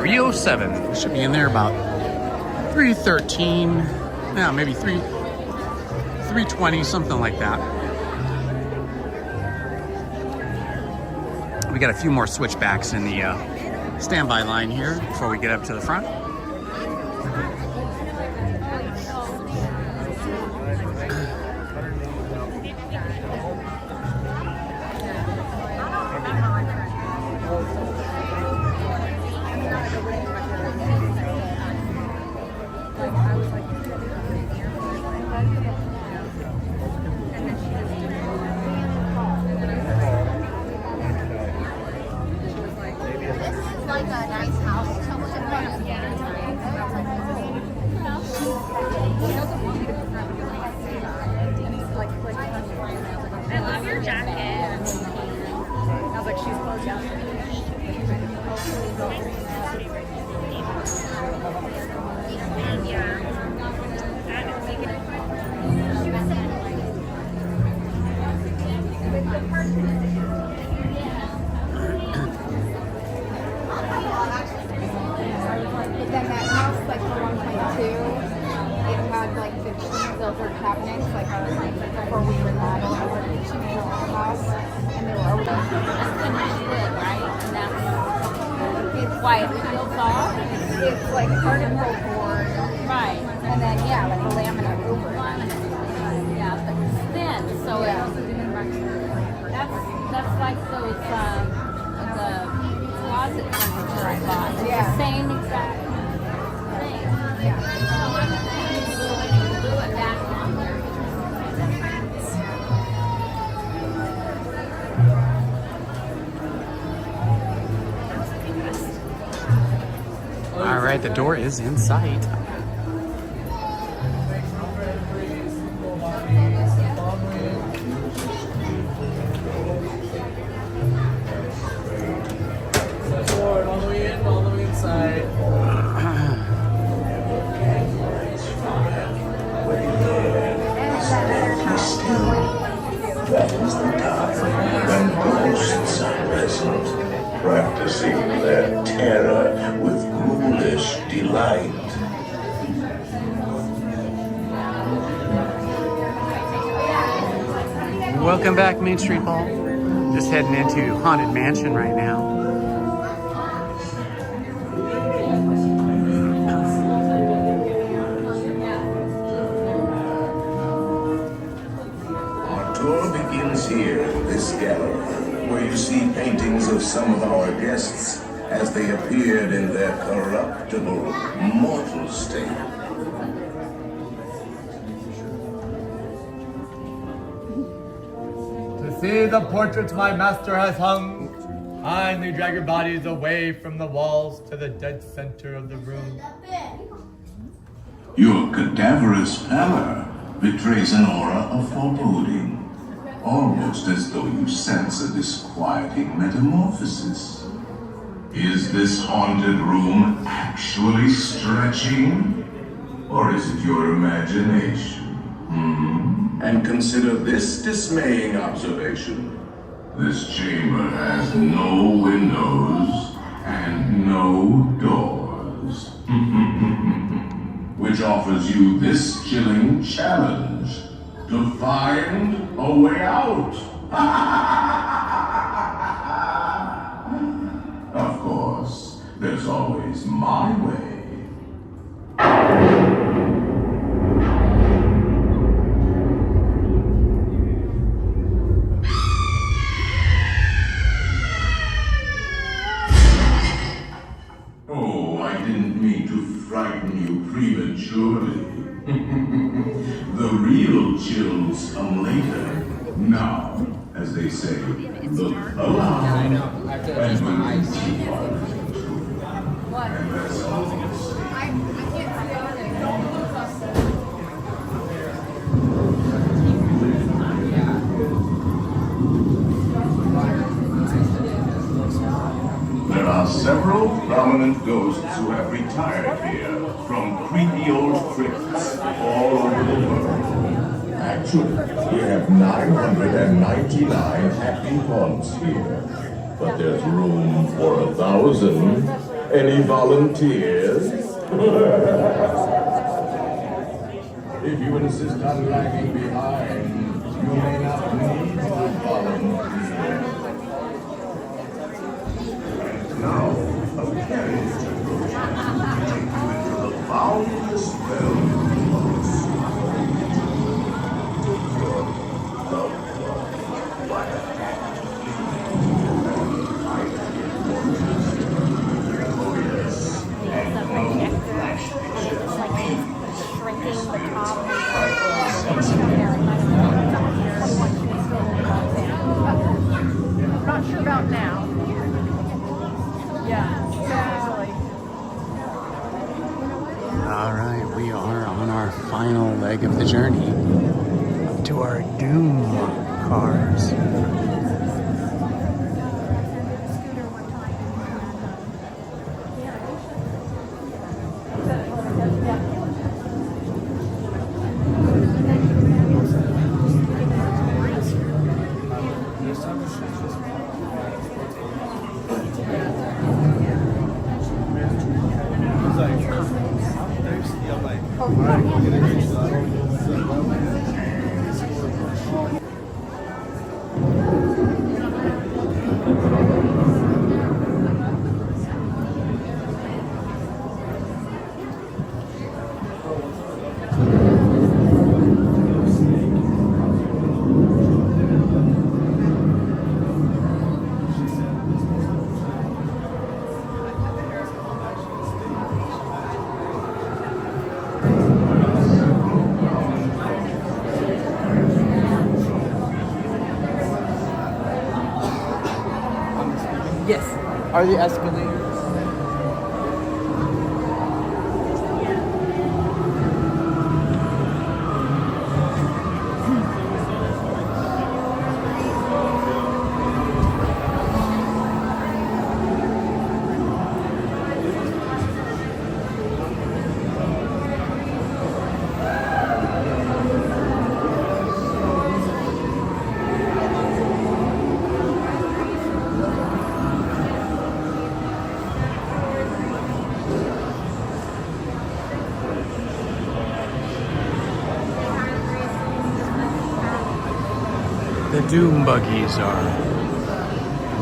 .307. We should be in there about 3:13. Yeah, maybe 3:20, something like that. We got a few more switchbacks in the standby line here before we get up to the front. Why it peels off? It's like particle board. Right. And then, yeah, like a laminate over it. Yeah, but it's thin, so that's like those, the closet furniture I bought. It's the same exact thing. Yeah. All right, the door is in sight. All the way in, all the way inside. That is the time when ghosts are present, practicing their terror with ghoulish delight. Welcome back, Main Street Ball. Just heading into Haunted Mansion right now. Our tour begins here in this gallery, where you see paintings of some of our guests as they appeared in their corruptible, mortal state. To see the portraits my master has hung, kindly drag your bodies away from the walls to the dead center of the room. Your cadaverous pallor betrays an aura of foreboding, almost as though you sense a disquieting metamorphosis. Is this haunted room actually stretching? Or is it your imagination? And consider this dismaying observation. This chamber has no windows and no doors. Which offers you this chilling challenge to find a way out. Of course, there's always my way. Oh, I didn't mean to frighten you prematurely. The real chills come later. Now, as they say, look around and when you see one. And that's all I'll say. There are several prominent ghosts who have retired here from creepy old crypts all over the world. Actually, we have 999 happy haunts here, but there's room for 1,000. Any volunteers? If you insist on lagging behind, you may not need to volunteer. Now, a carriage to go take you into the boundless realm of your loved ones. What a oh yes, and no flash pictures. Shrinking the top. I'm not sure about now. Yeah, exactly. All right, we are on our final leg of the journey up to our Doom cars. Are the escalators? The doom buggies are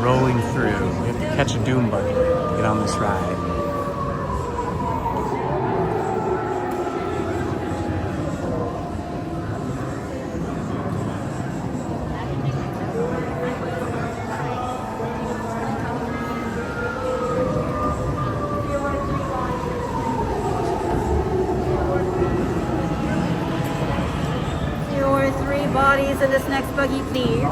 rolling through. You have to catch a doom buggy to get on this ride. Bodies in this next buggy, please.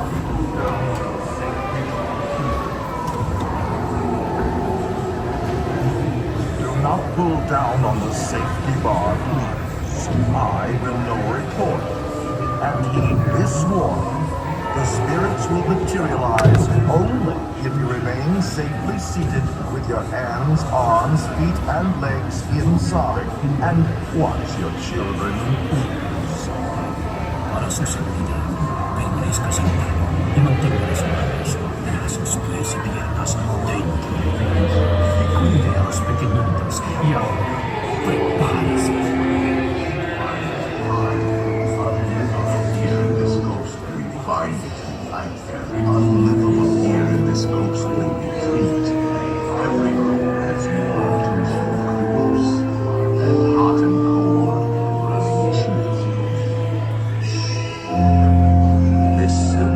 Do not pull down on the safety bar, please. I will no report. And heed this warning. The spirits will materialize only if you remain safely seated with your hands, arms, feet, and legs inside. And watch your children ease. Para su seguridad, permanezca sentado y mantenga las manos, brazos, pies y piernas dentro del vehículo. Cuide a los pequeñitos y ahora prepárese. Here in this ghost we find it. Unlivable here in this ghostly retreat. Every room has mountains of creeps, and hot and cold running cheeks. Listen.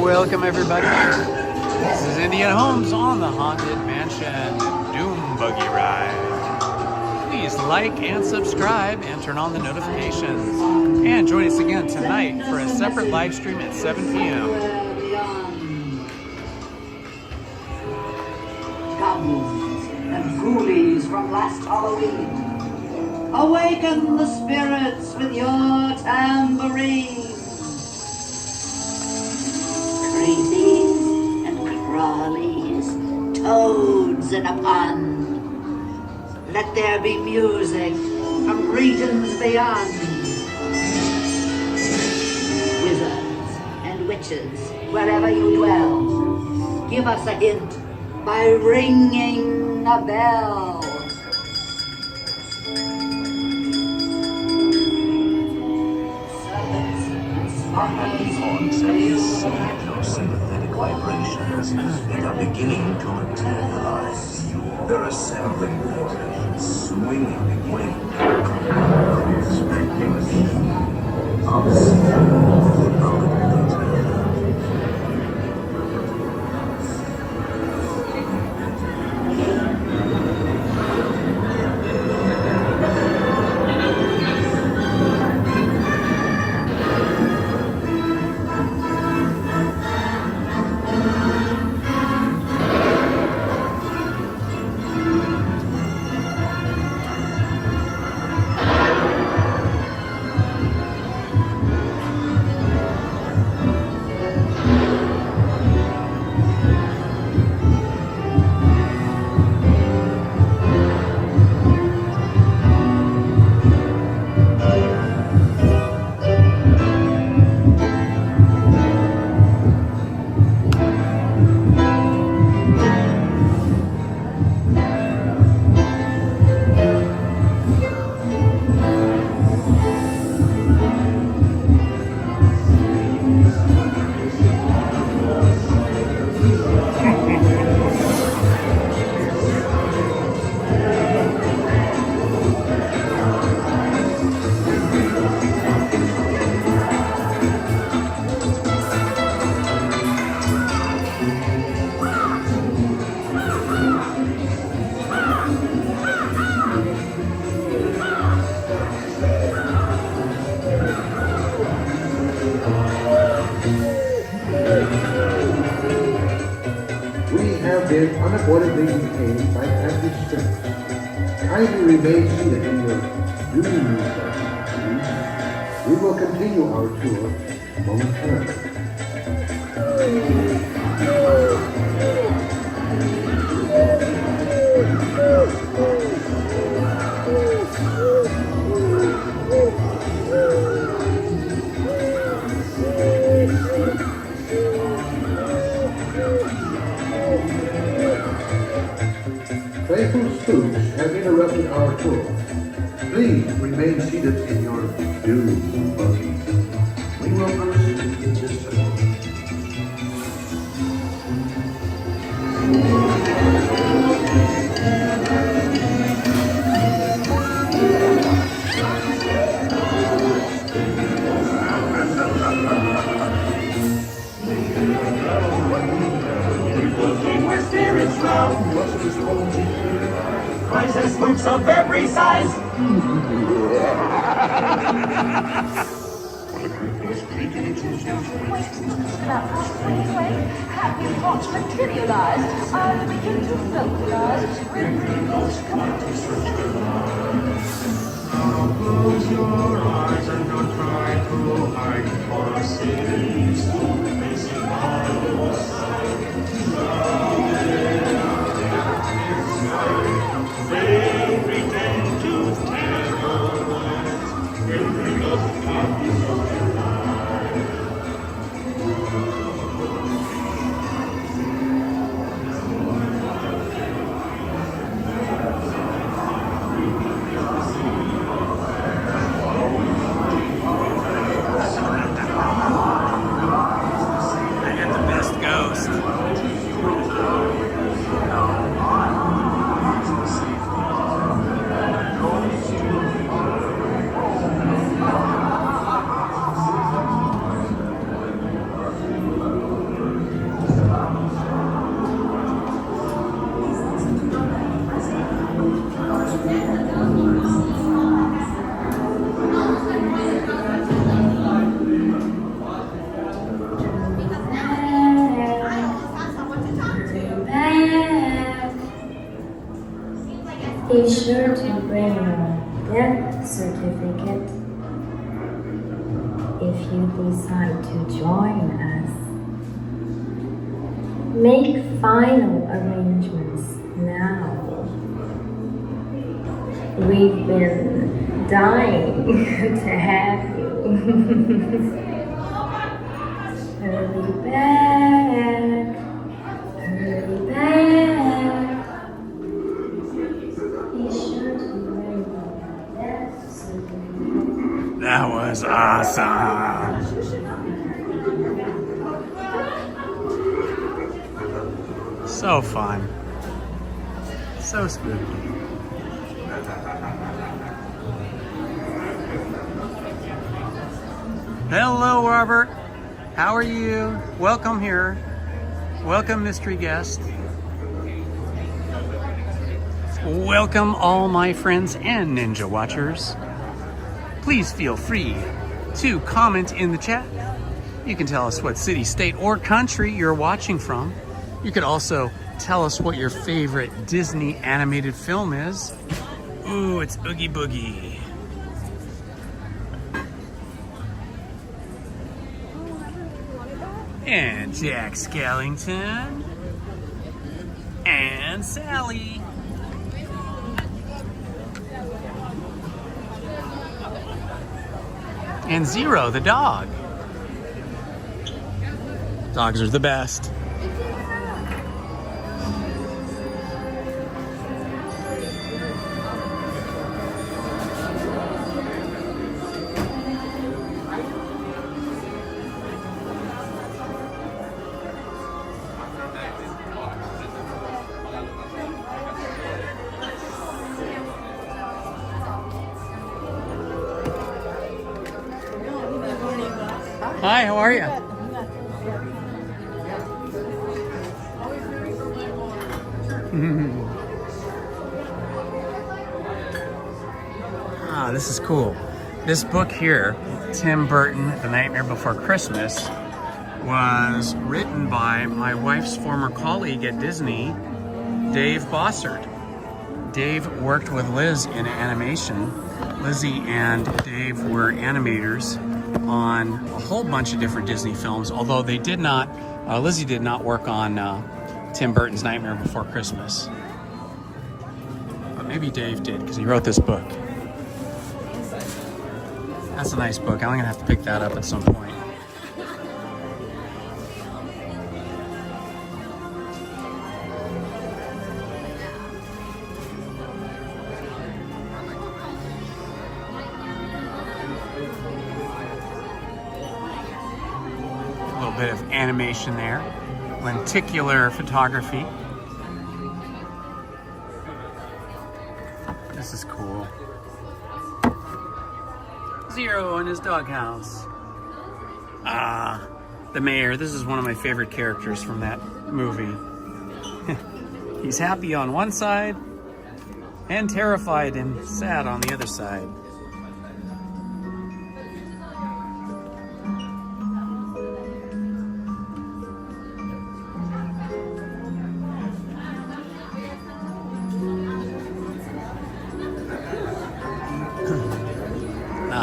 Welcome everybody. This is Indiana Holmes on the Haunted Mansion Doom Buggy Ride. Please like and subscribe and turn on the notifications. And join us again tonight for a separate live stream at 7 p.m. Goblins and ghoulies from last Halloween, awaken the spirits with your tambourine. Creepies and crawlies, toads in a pond. Let there be music from regions beyond. Wizards and witches, wherever you dwell, give us a hint by ringing a bell. Haunts have received your sympathetic vibrations and are beginning to materialize. They're assembling there, swinging weight, expecting me. I'll see you about it later. again unavoidably became by empty strength. Kindly remain seated in your duty. We will continue our tour momentarily. Playful spooks have interrupted our tour. Please remain seated in your dune buggies. We will proceed in just a moment. Where spirits dwell, rises spooks of every size. Have you got materialized? I begin to vocalize. Now close your eyes and don't try to hide, for a city's facing our side. They pretend to terrorize, will bring us copies of their lives. Be sure to bring your death certificate if you decide to join us. Make final arrangements now. We've been dying to have you. Hurry back, hurry back. That was awesome. So fun. So spooky. Hello, Robert. How are you? Welcome here. Welcome, mystery guest. Welcome, all my friends and Ninja Watchers. Please feel free to comment in the chat. You can tell us what city, state, or country you're watching from. You could also tell us what your favorite Disney animated film is. Ooh, it's Oogie Boogie. And Jack Skellington. And Sally. And Zero, the dog. Dogs are the best. Hi, how are you? Ah, this is cool. This book here, Tim Burton, The Nightmare Before Christmas, was written by my wife's former colleague at Disney, Dave Bossert. Dave worked with Liz in animation. Lizzie and Dave were animators on a whole bunch of different Disney films, although they did not, Lizzie did not work on Tim Burton's Nightmare Before Christmas. But maybe Dave did, because he wrote this book. That's a nice book. I'm gonna have to pick that up at some point. A little bit of animation there. Lenticular photography. This is cool. Zero in his doghouse. Ah, the mayor. This is one of my favorite characters from that movie. He's happy on one side and terrified and sad on the other side.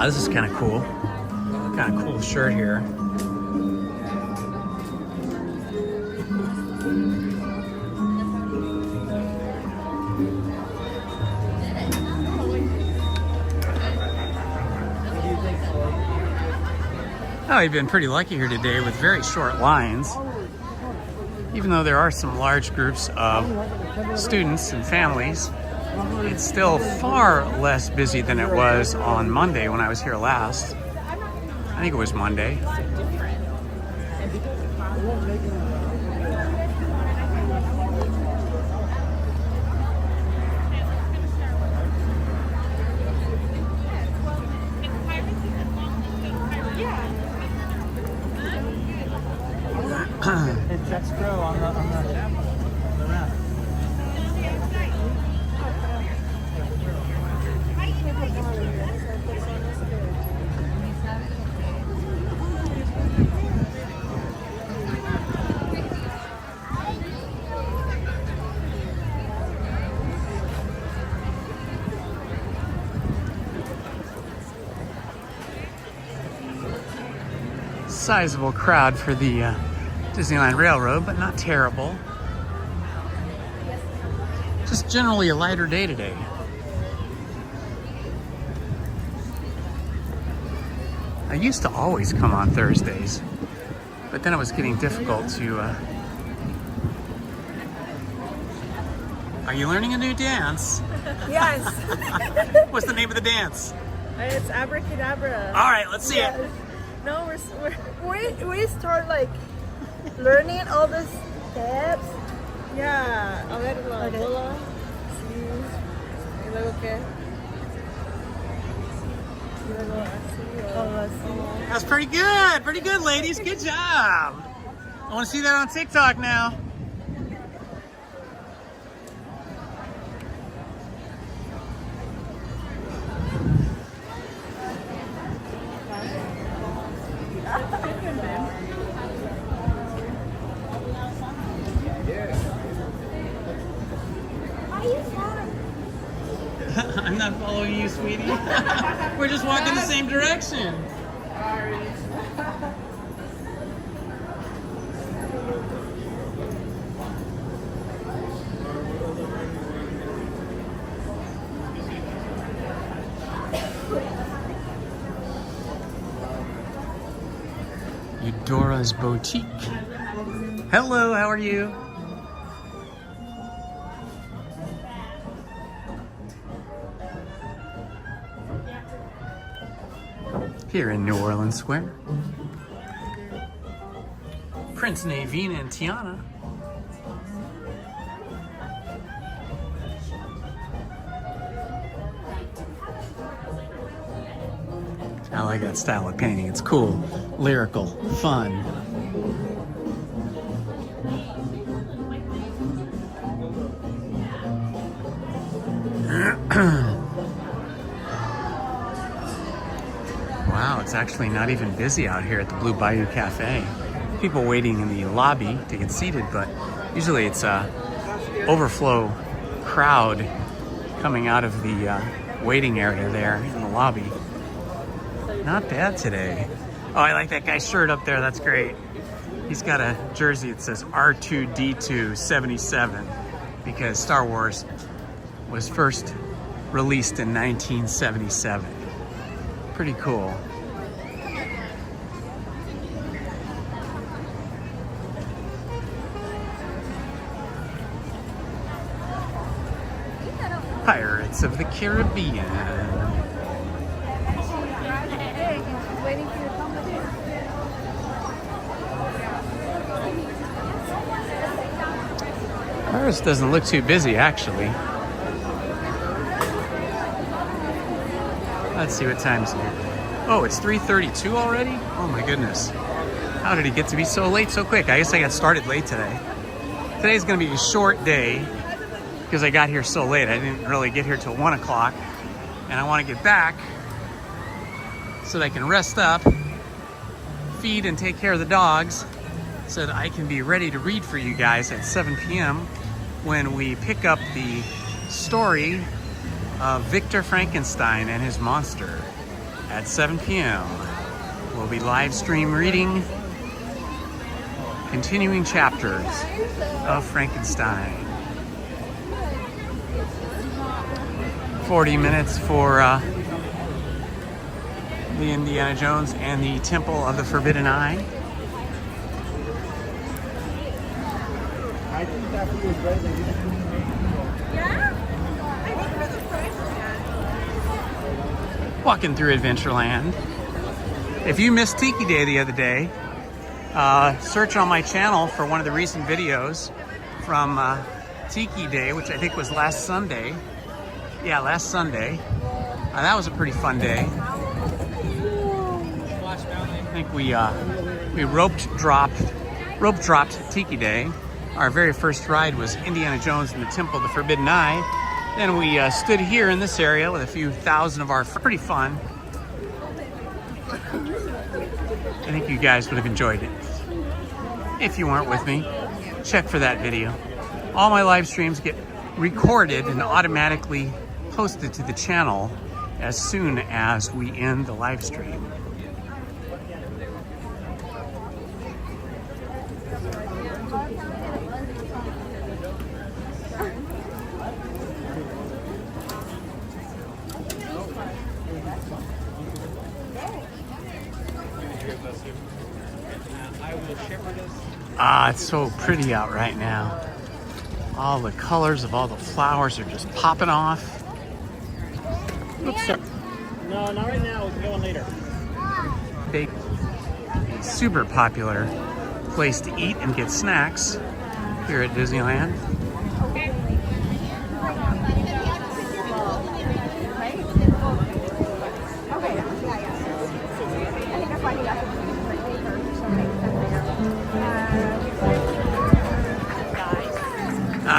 This is kind of cool. Kind of cool shirt here. Oh, you've been pretty lucky here today with very short lines. Even though there are some large groups of students and families, it's still far less busy than it was on Monday when I was here last. I think it was Monday. It's Jet Scroll on the map. Sizable crowd for the Disneyland Railroad, but not terrible. Just generally a lighter day today. I used to always come on Thursdays, but then it was getting difficult to... Are you learning a new dance? Yes. What's the name of the dance? It's abracadabra. All right, let's see it. No, we start like learning all the steps. Yeah. A ver, la bola. Sí. Y luego qué? Y luego así. Oh, así. That's pretty good, ladies. Good job. I want to see that on TikTok now. I'm not following you, sweetie. We're just walking the same direction. Eudora's Boutique. Hello, how are you? Here in New Orleans Square. Prince Naveen and Tiana. I like that style of painting. It's cool, lyrical, fun. Wow, it's actually not even busy out here at the Blue Bayou Cafe. people waiting in the lobby to get seated, but usually it's a overflow crowd coming out of the waiting area there in the lobby. Not bad today. Oh, I like that guy's shirt up there. That's great. He's got a jersey that says R2-D2 77 because Star Wars was first released in 1977. Pretty cool. Pirates of the Caribbean. Paris doesn't look too busy, actually. Let's see what time's here. Oh, it's 3:32 already? Oh my goodness. How did it get to be so late so quick? I guess I got started late today. Today's gonna be a short day because I got here so late. I didn't really get here till 1 o'clock, and I want to get back so that I can rest up, feed and take care of the dogs so that I can be ready to read for you guys at 7 p.m. when we pick up the story of Victor Frankenstein and his monster at 7 p.m. We'll be live stream reading continuing chapters of Frankenstein. 40 minutes for the Indiana Jones and the Temple of the Forbidden Eye. I think that food was better than this. Yeah? I think for the price of Walking through Adventureland. If you missed Tiki Day the other day, search on my channel for one of the recent videos from Tiki Day, which I think was last Sunday. Yeah, last Sunday. That was a pretty fun day. I think we rope dropped Tiki Day. Our very first ride was Indiana Jones and the Temple of the Forbidden Eye. Then we stood here in this area with a few thousand of our pretty fun. I think you guys would have enjoyed it. If you weren't with me, check for that video. All my live streams get recorded and automatically posted to the channel as soon as we end the live stream. It's so pretty out right now. All the colors of all the flowers are just popping off. Oops, sorry. No, not right now. We'll go on later. Big, super popular place to eat and get snacks here at Disneyland.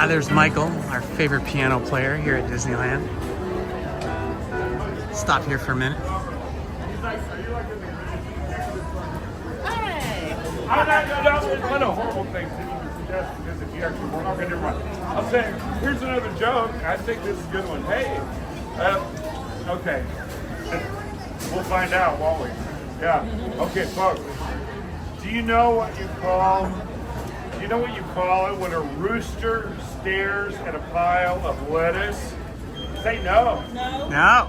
There's Michael, our favorite piano player here at Disneyland. Stop here for a minute. Hey! There's a lot of horrible things that you can suggest because if you actually we're not going to run. I'll say, here's another joke. I think this is a good one. Hey, okay. We'll find out, won't we? Yeah. Okay, folks. Do you know what you call it when a rooster stares at a pile of lettuce? Say no. No. No.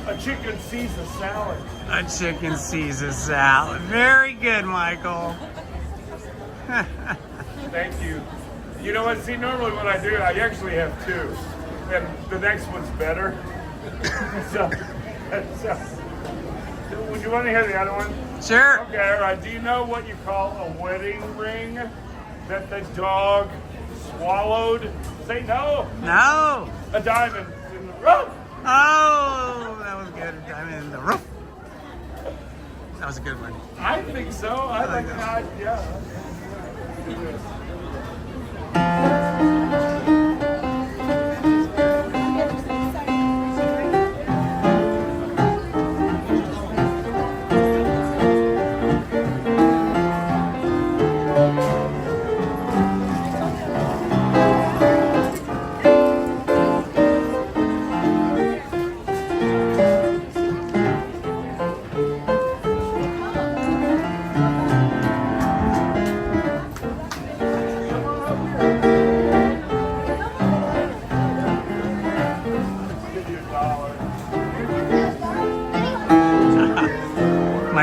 A chicken sees a salad. A chicken sees a salad. Very good, Michael. Thank you. You know what? See, normally what I do, I actually have two. And the next one's better. so, would you want to hear the other one? Sure. Okay, all right. Do you know what you call a wedding ring that the dog swallowed? Say no. No. A diamond in the rough. Oh, that was good. A diamond in the rough. That was a good one. I think so. I like that. Yeah.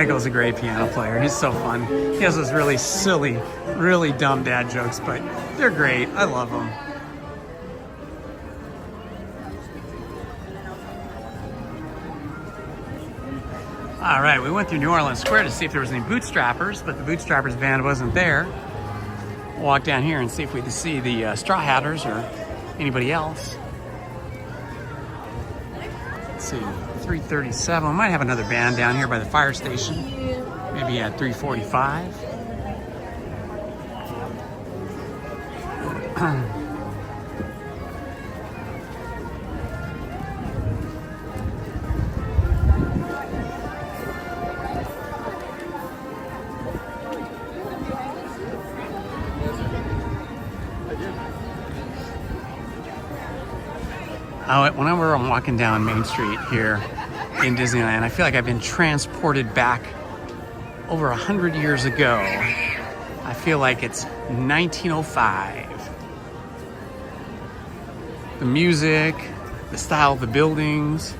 Michael's a great piano player. He's so fun. He has those really silly, really dumb dad jokes, but they're great. I love them. All right, we went through New Orleans Square to see if there was any Bootstrappers, but the Bootstrappers band wasn't there. We'll walk down here and see if we can see the Straw Hatters or anybody else. Let's see, 3:37. We might have another band down here by the fire station. Maybe at 3:45. Whenever I'm walking down Main Street here in Disneyland, I feel like I've been transported back over 100 years ago. I feel like it's 1905. The music, the style of the buildings,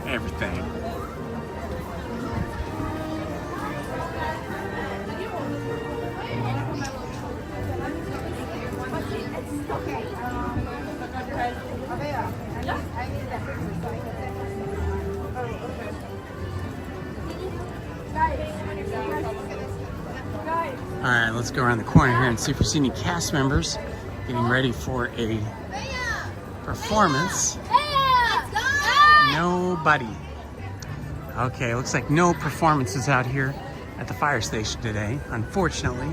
everything. All right, let's go around the corner here and see if we see any cast members getting ready for a performance. Nobody. Okay, looks like no performances out here at the fire station today, unfortunately.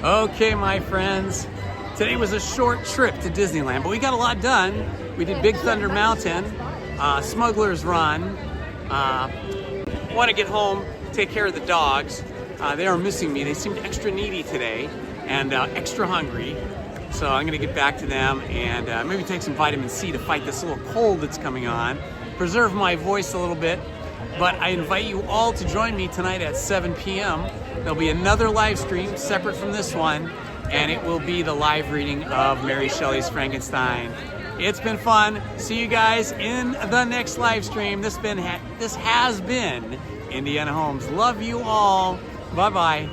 Okay, my friends, today was a short trip to Disneyland, but we got a lot done. We did Big Thunder Mountain, Smugglers Run. Want to get home, take care of the dogs. They are missing me. They seemed extra needy today and extra hungry. So I'm going to get back to them and maybe take some vitamin C to fight this little cold that's coming on. Preserve my voice a little bit. But I invite you all to join me tonight at 7 p.m. There'll be another live stream separate from this one, and it will be the live reading of Mary Shelley's Frankenstein. It's been fun. See you guys in the next live stream. This has been Indiana Holmes. Love you all. Bye-bye.